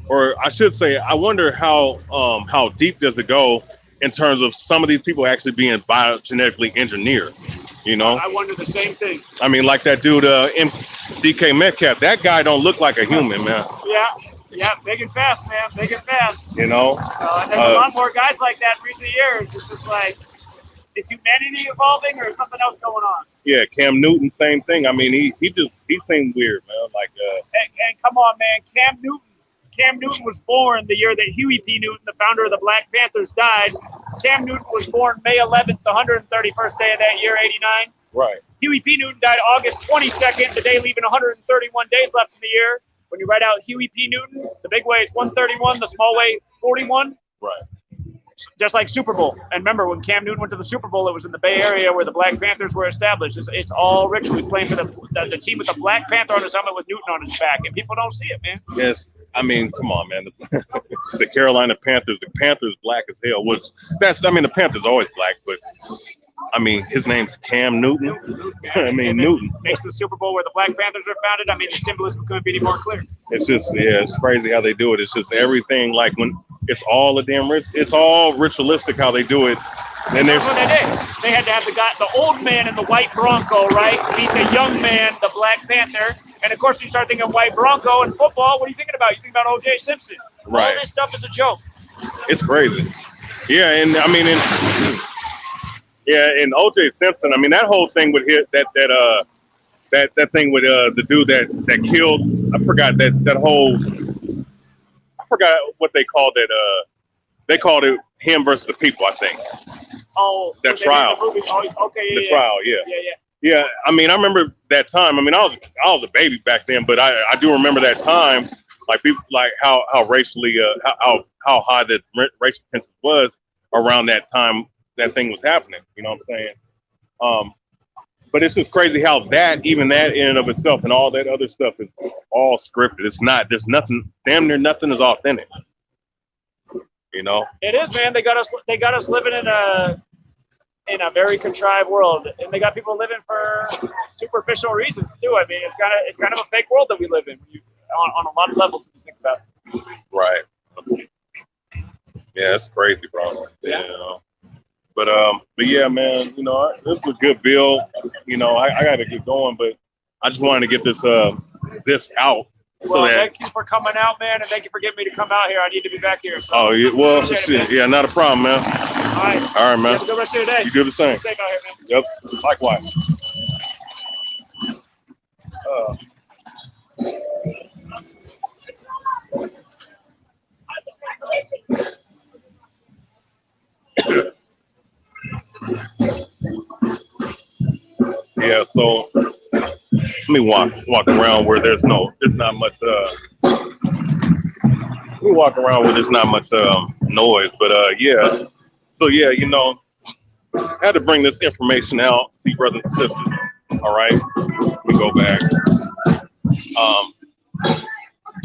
[SPEAKER 1] or I should say, I wonder how deep does it go in terms of some of these people actually being biogenetically engineered,
[SPEAKER 2] I wonder the same thing.
[SPEAKER 1] I mean, like that dude, DK Metcalf, that guy don't look like a human, man.
[SPEAKER 2] Yeah, big and fast, man, big and fast.
[SPEAKER 1] And
[SPEAKER 2] there's a lot more guys like that in recent years. It's just like, is humanity evolving or is something else going on?
[SPEAKER 1] Yeah, Cam Newton, same thing. I mean, he seemed weird, man. Like,
[SPEAKER 2] and come on, man, Cam Newton was born the year that Huey P. Newton, the founder of the Black Panthers, died. Cam Newton was born May 11th, the 131st day of that year, 89.
[SPEAKER 1] Right.
[SPEAKER 2] Huey P. Newton died August 22nd, the day leaving 131 days left in the year. When you write out Huey P. Newton, the big way is 131, the small way 41.
[SPEAKER 1] Right.
[SPEAKER 2] Just like Super Bowl. And remember, when Cam Newton went to the Super Bowl, it was in the Bay Area where the Black Panthers were established. It's all ritual. He's playing for the team with the Black Panther on his helmet with Newton on his back. And people don't see it, man.
[SPEAKER 1] Yes. I mean, come on, man. The Carolina Panthers, the Panthers black as hell. The Panthers always black, but I mean, his name's Cam Newton. I mean, Newton.
[SPEAKER 2] Makes the Super Bowl where the Black Panthers are founded. I mean, the symbolism couldn't be any more clear.
[SPEAKER 1] It's just, it's crazy how they do it. It's just everything, like when it's all it's all ritualistic how they do it. And
[SPEAKER 2] that's what they did. They had to have the old man in the white Bronco, right, beat the young man, the Black Panther. And of course, you start thinking white Bronco and football. What are you thinking about? You think about O.J. Simpson.
[SPEAKER 1] Right.
[SPEAKER 2] All this stuff is a joke.
[SPEAKER 1] It's crazy. Yeah, and I mean, and O.J. Simpson. I mean, that whole thing would hit that thing with the dude that killed. I forgot that whole. I forgot what they called it. They called it Him versus the People, I think.
[SPEAKER 2] Oh,
[SPEAKER 1] that trial.
[SPEAKER 2] Okay, yeah.
[SPEAKER 1] The trial, yeah. Yeah, I mean, I remember that time. I mean, I was a baby back then, but I do remember that time, like people, like how racially, how high the racial tension was around that time that thing was happening. You know what I'm saying? But it's just crazy how even that in and of itself and all that other stuff is all scripted. It's not. There's nothing. Damn near nothing is authentic.
[SPEAKER 2] It is, man. They got us living in a very contrived world, and they got people living for superficial reasons too. I mean, it's kind of a fake world that we live in on a lot of levels. If you think about it.
[SPEAKER 1] Right. Yeah, it's crazy, bro. Yeah. But yeah, man. This was a good bill. I got to get going, but I just wanted to get this out
[SPEAKER 2] Well, thank you for coming out, man, and thank you for getting me to come out here. I need to be back here. So
[SPEAKER 1] oh, yeah, well,
[SPEAKER 2] it,
[SPEAKER 1] yeah, not a problem, man. All right, man.
[SPEAKER 2] You have a good rest of your day.
[SPEAKER 1] You do the same.
[SPEAKER 2] Stay safe out here, man.
[SPEAKER 1] Yep, likewise. Yeah, so let me walk around where there's not much noise, but yeah. So yeah, you know, I had to bring this information out to you brothers and sisters. All right, let me go back.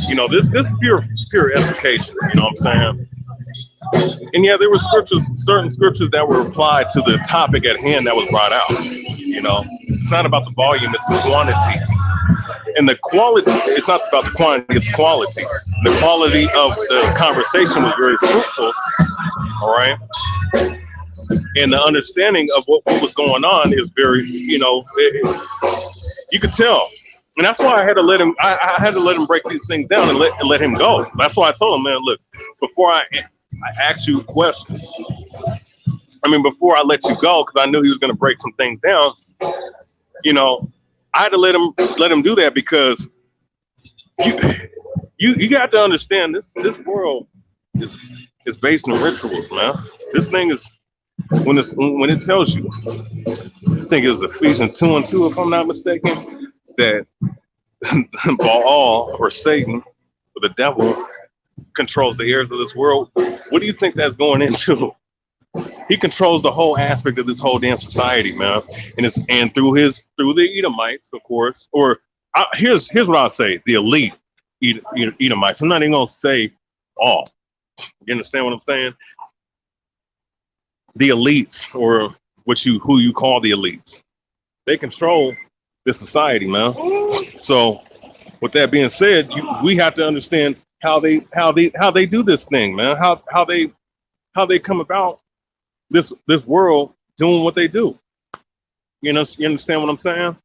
[SPEAKER 1] You know, this pure education, you know what I'm saying? And yeah, there were certain scriptures that were applied to the topic at hand that was brought out. You know, it's not about the volume, it's the quantity. And the quality, it's not about the quantity, it's quality. The quality of the conversation was very fruitful, all right? And the understanding of what was going on is very, you know, you could tell. And that's why I had to let him, I had to let him break these things down and let him go. That's why I told him, man, look, before I ask you questions, before I let you go, because I knew he was going to break some things down, you know, I had to let him do that, because you got to understand this world is based on rituals, man. This thing is, when it tells you, I think it's Ephesians 2:2, if I'm not mistaken, that Baal, or Satan, or the devil, controls the heirs of this world. What do you think that's going into? He controls the whole aspect of this whole damn society, man. And through the Edomites, of course, or here's what I'll say: the elite Edomites. I'm not even gonna say all. You understand what I'm saying? The elites, or who you call the elites, they control this society, man. So, with that being said, we have to understand how they do this thing, man. How they come about this world doing what they do. You understand what I'm saying?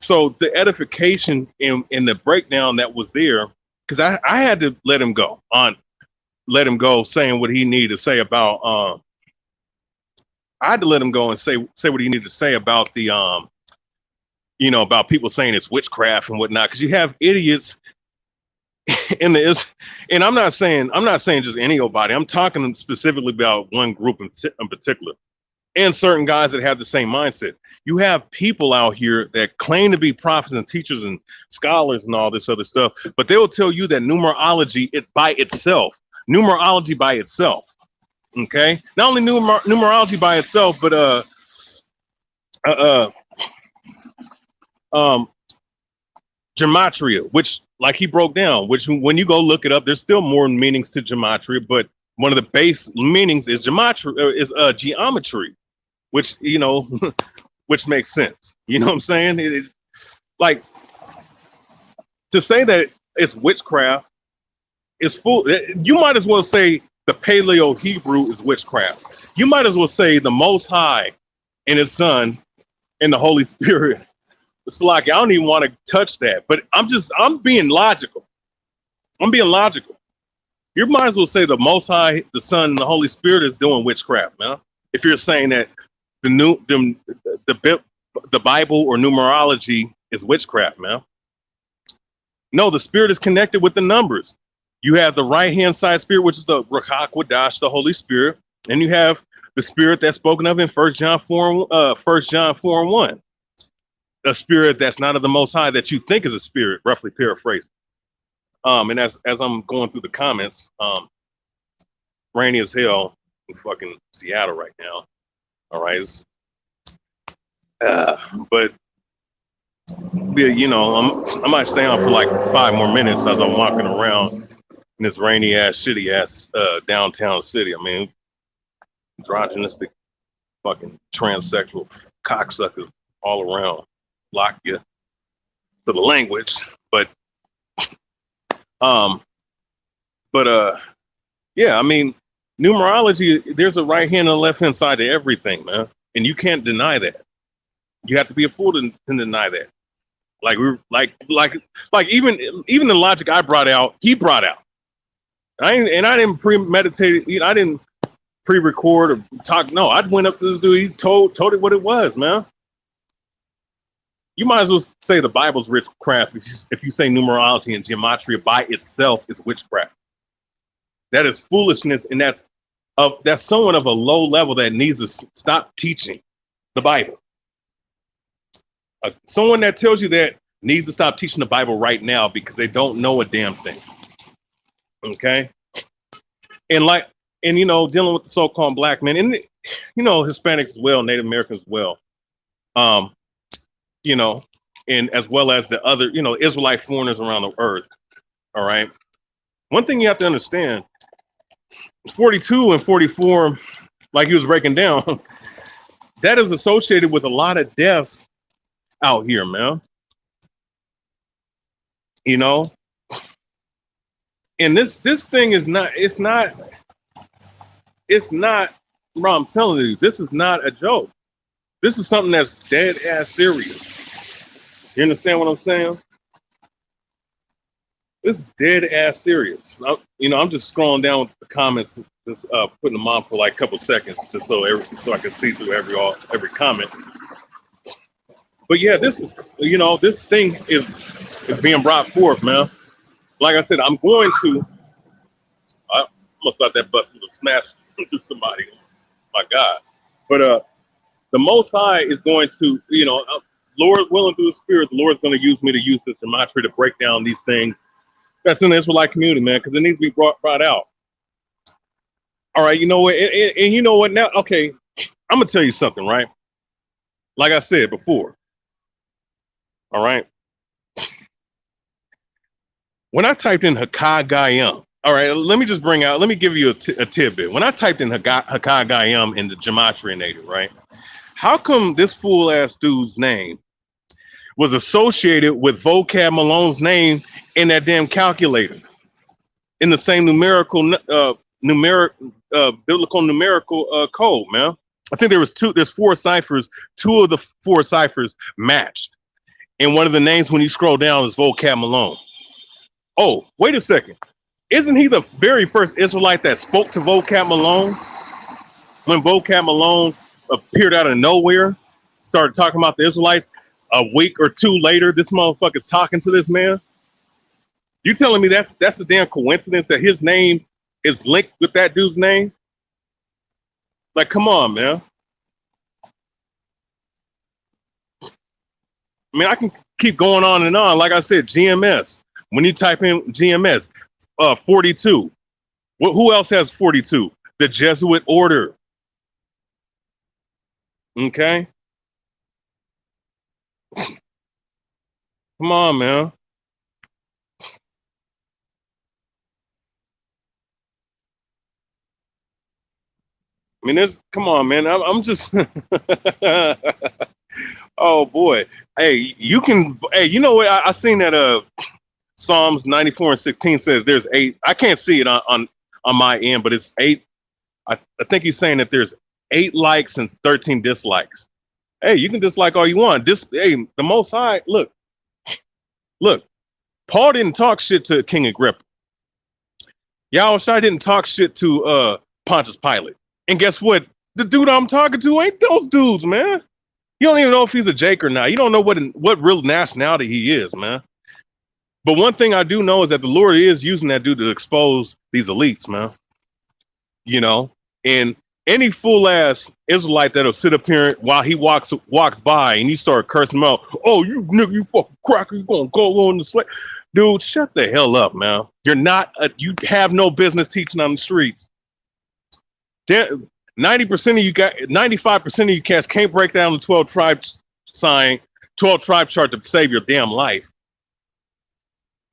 [SPEAKER 1] So the edification in the breakdown that was there, because I had to let him go saying what he needed to say about I had to let him go and say what he needed to say about the about people saying it's witchcraft and whatnot, because you have idiots and I'm not saying just any old body. I'm talking specifically about one group in particular, and certain guys that have the same mindset. You have people out here that claim to be prophets and teachers and scholars and all this other stuff, but they will tell you that numerology by itself, okay, not only numerology by itself, but Gematria, which, like he broke down, which when you go look it up, there's still more meanings to Gematria, but one of the base meanings is geometry, which, which makes sense. You know what I'm saying? Like, to say that it's witchcraft is full. You might as well say the Paleo Hebrew is witchcraft. You might as well say the Most High and His Son and the Holy Spirit. It's like, I don't even want to touch that, but I'm being logical. You might as well say the Most High, the Son, and the Holy Spirit is doing witchcraft, man. If you're saying that the Bible or numerology is witchcraft, man. No, the Spirit is connected with the numbers. You have the right-hand side spirit, which is the Ruach, the Holy Spirit, and you have the spirit that's spoken of in 1 John 4:1. A spirit that's not of the Most High, that you think is a spirit, roughly paraphrased. And as I'm going through the comments, rainy as hell in fucking Seattle right now. All right, but yeah, I might stay on for like 5 more minutes as I'm walking around in this rainy ass, shitty ass downtown city. Androgynistic, fucking transsexual cocksuckers all around. Lock you to the language, but yeah, numerology, there's a right hand and a left hand side to everything, man, and you can't deny that. You have to be a fool to deny that. Like even the logic I brought out, he brought out. I didn't premeditate. I didn't pre-record or talk. No, I went up to this dude. He told it what it was, man. You might as well say the Bible's witchcraft if you say numerology and gematria by itself is witchcraft. That is foolishness, and that's someone of a low level that needs to stop teaching the Bible. Someone that tells you that needs to stop teaching the Bible right now because they don't know a damn thing. Okay? And dealing with the so-called black men, and Hispanics as well, Native Americans as well. And as well as the other, Israelite foreigners around the earth. All right. One thing you have to understand, 42 and 44, like he was breaking down, that is associated with a lot of deaths out here, man. And this thing is not, bro, I'm telling you, this is not a joke. This is something that's dead ass serious. You understand what I'm saying? This is dead ass serious. I'm just scrolling down with the comments, just putting them on for like a couple seconds, just so I can see through every comment. But yeah, this is, this thing is being brought forth, man. Like I said, I'm going to. I almost thought that bus would have smashed into somebody. My God! But the Most High is going to, Lord willing through the Spirit, the Lord's going to use me to use this gematria to break down these things that's in the Israelite community, man, because it needs to be brought out. All right, you know what? And you know what now? Okay, I'm going to tell you something, right? Like I said before. All right. When I typed in Hakagayam, all right, let me give you a tidbit. When I typed in Hakagayam in the Gematria native, right? How come this fool ass dude's name was associated with Vocab Malone's name in that damn calculator? In the same biblical numerical code, man. I think there's 4 ciphers. 2 of the 4 ciphers matched. And one of the names when you scroll down is Vocab Malone. Oh, wait a second. Isn't he the very first Israelite that spoke to Vocab Malone? When Vocab Malone appeared out of nowhere, started talking about the Israelites, a week or 2 later, this motherfucker's talking to this man? You telling me that's a damn coincidence that his name is linked with that dude's name? Like, come on, man. I mean, I can keep going on and on. Like I said, GMS. When you type in GMS, 42. Who else has 42? The Jesuit order. Okay. Come on, man. I mean, come on, man. I'm just, oh boy. Hey, you know what? I seen that Psalms 94:16 says there's 8. I can't see it on my end, but it's 8. I think he's saying that there's 8 likes and 13 dislikes. Hey, you can dislike all you want. The Most High, look. Paul didn't talk shit to King Agrippa. YAHAWASH didn't talk shit to Pontius Pilate. And guess what? The dude I'm talking to ain't those dudes, man. You don't even know if he's a Jake or not. You don't know what real nationality he is, man. But one thing I do know is that the Lord is using that dude to expose these elites, man. And any fool ass Israelite that'll sit up here while he walks by and you start cursing him out. Oh, you nigga, you fucking cracker, you gonna go on the slave. Dude, shut the hell up, man. You have no business teaching on the streets. 90% of you guys, 95% of you cats can't break down the 12 tribes sign, 12 tribe chart to save your damn life.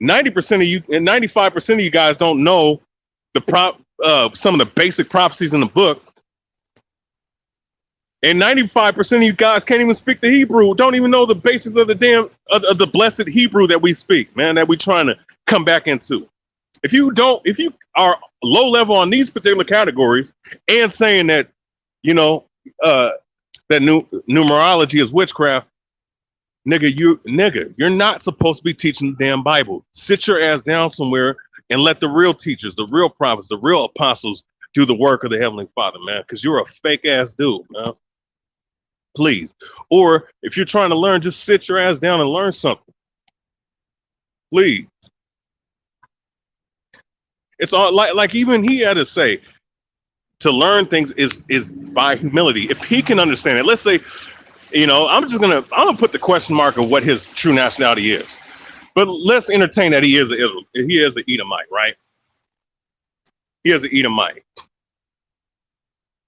[SPEAKER 1] 90% of you and 95% of you guys don't know some of the basic prophecies in the book. And 95% of you guys can't even speak the Hebrew, don't even know the basics of the of the blessed Hebrew that we speak, man, that we're trying to come back into. If you are low level on these particular categories and saying that, that numerology is witchcraft, nigga, you're not supposed to be teaching the damn Bible. Sit your ass down somewhere and let the real teachers, the real prophets, the real apostles do the work of the Heavenly Father, man, because you're a fake ass dude, man. Please. Or if you're trying to learn, just sit your ass down and learn something. Please. It's all like even he had to say to learn things is by humility. If he can understand it, let's say, I'm gonna put the question mark of what his true nationality is. But let's entertain that he is an Edomite, right? He is an Edomite.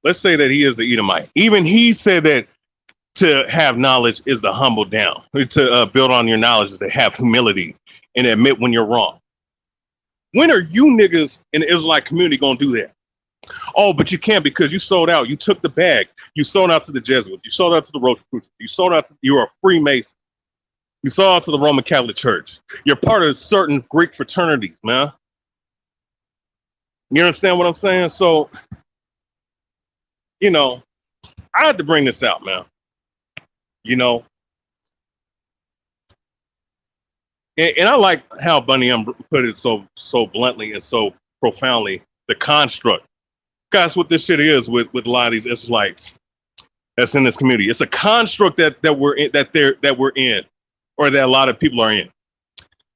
[SPEAKER 1] Let's say that he is an Edomite. Even he said that to have knowledge is to humble down. To build on your knowledge is to have humility and admit when you're wrong. When are you niggas in the Israelite community gonna do that? Oh, but you can't because you sold out. You took the bag. You sold out to the Jesuits. You sold out to the Rosicrucians. You sold out to, you're a Freemason. You sold out to the Roman Catholic Church. You're part of certain Greek fraternities, man. You understand what I'm saying? So, I had to bring this out, man. And I like how Bunny put it so bluntly and so profoundly. The construct. That's what this shit is with a lot of these Israelites that's in this community. It's a construct that we're in, or that a lot of people are in.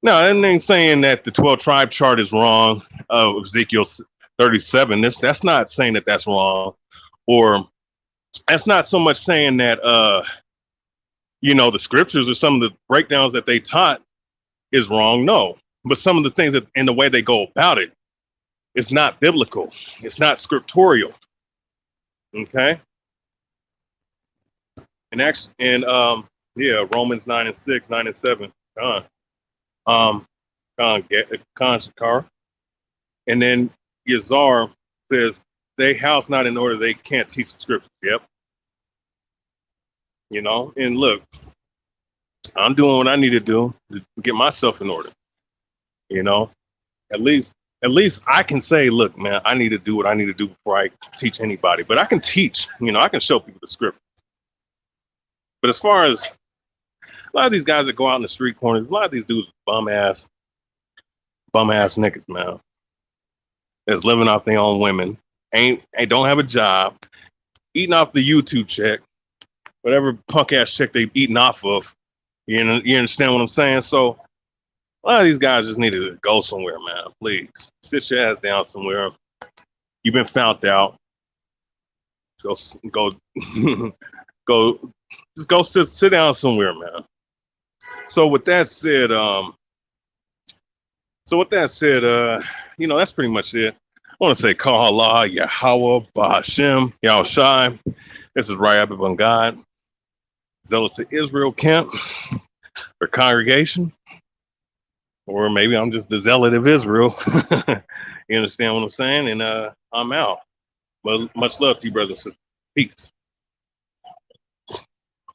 [SPEAKER 1] Now, that ain't saying that the 12 tribe chart is wrong of Ezekiel 37. That's not saying that that's wrong, or that's not so much saying that the scriptures or some of the breakdowns that they taught is wrong. No, but some of the things that in the way they go about it, it's not biblical. It's not scriptorial. Okay. And Romans 9:6, 9 and 7. Issachar. And then Yazar says, they house not in order, they can't teach the scriptures. Yep. And look, I'm doing what I need to do to get myself in order. At least I can say, look, man, I need to do what I need to do before I teach anybody. But I can teach, I can show people the script. But as far as a lot of these guys that go out in the street corners, a lot of these dudes bum ass niggas, man, that's living off their own women, don't have a job, eating off the YouTube check, whatever punk ass check they eating off of. You understand what I'm saying? So a lot of these guys just need to go somewhere, man. Please sit your ass down somewhere. You've been found out. Go, just go sit down somewhere, man. So with that said, that's pretty much it. I want to say, HALAL, YAHAWAH, BaHashem, YAHWASH. This is right up on God. Zealots of Israel camp or congregation. Or maybe I'm just the zealot of Israel. You understand what I'm saying? And I'm out. Well, much love to you, brothers and sisters. Peace.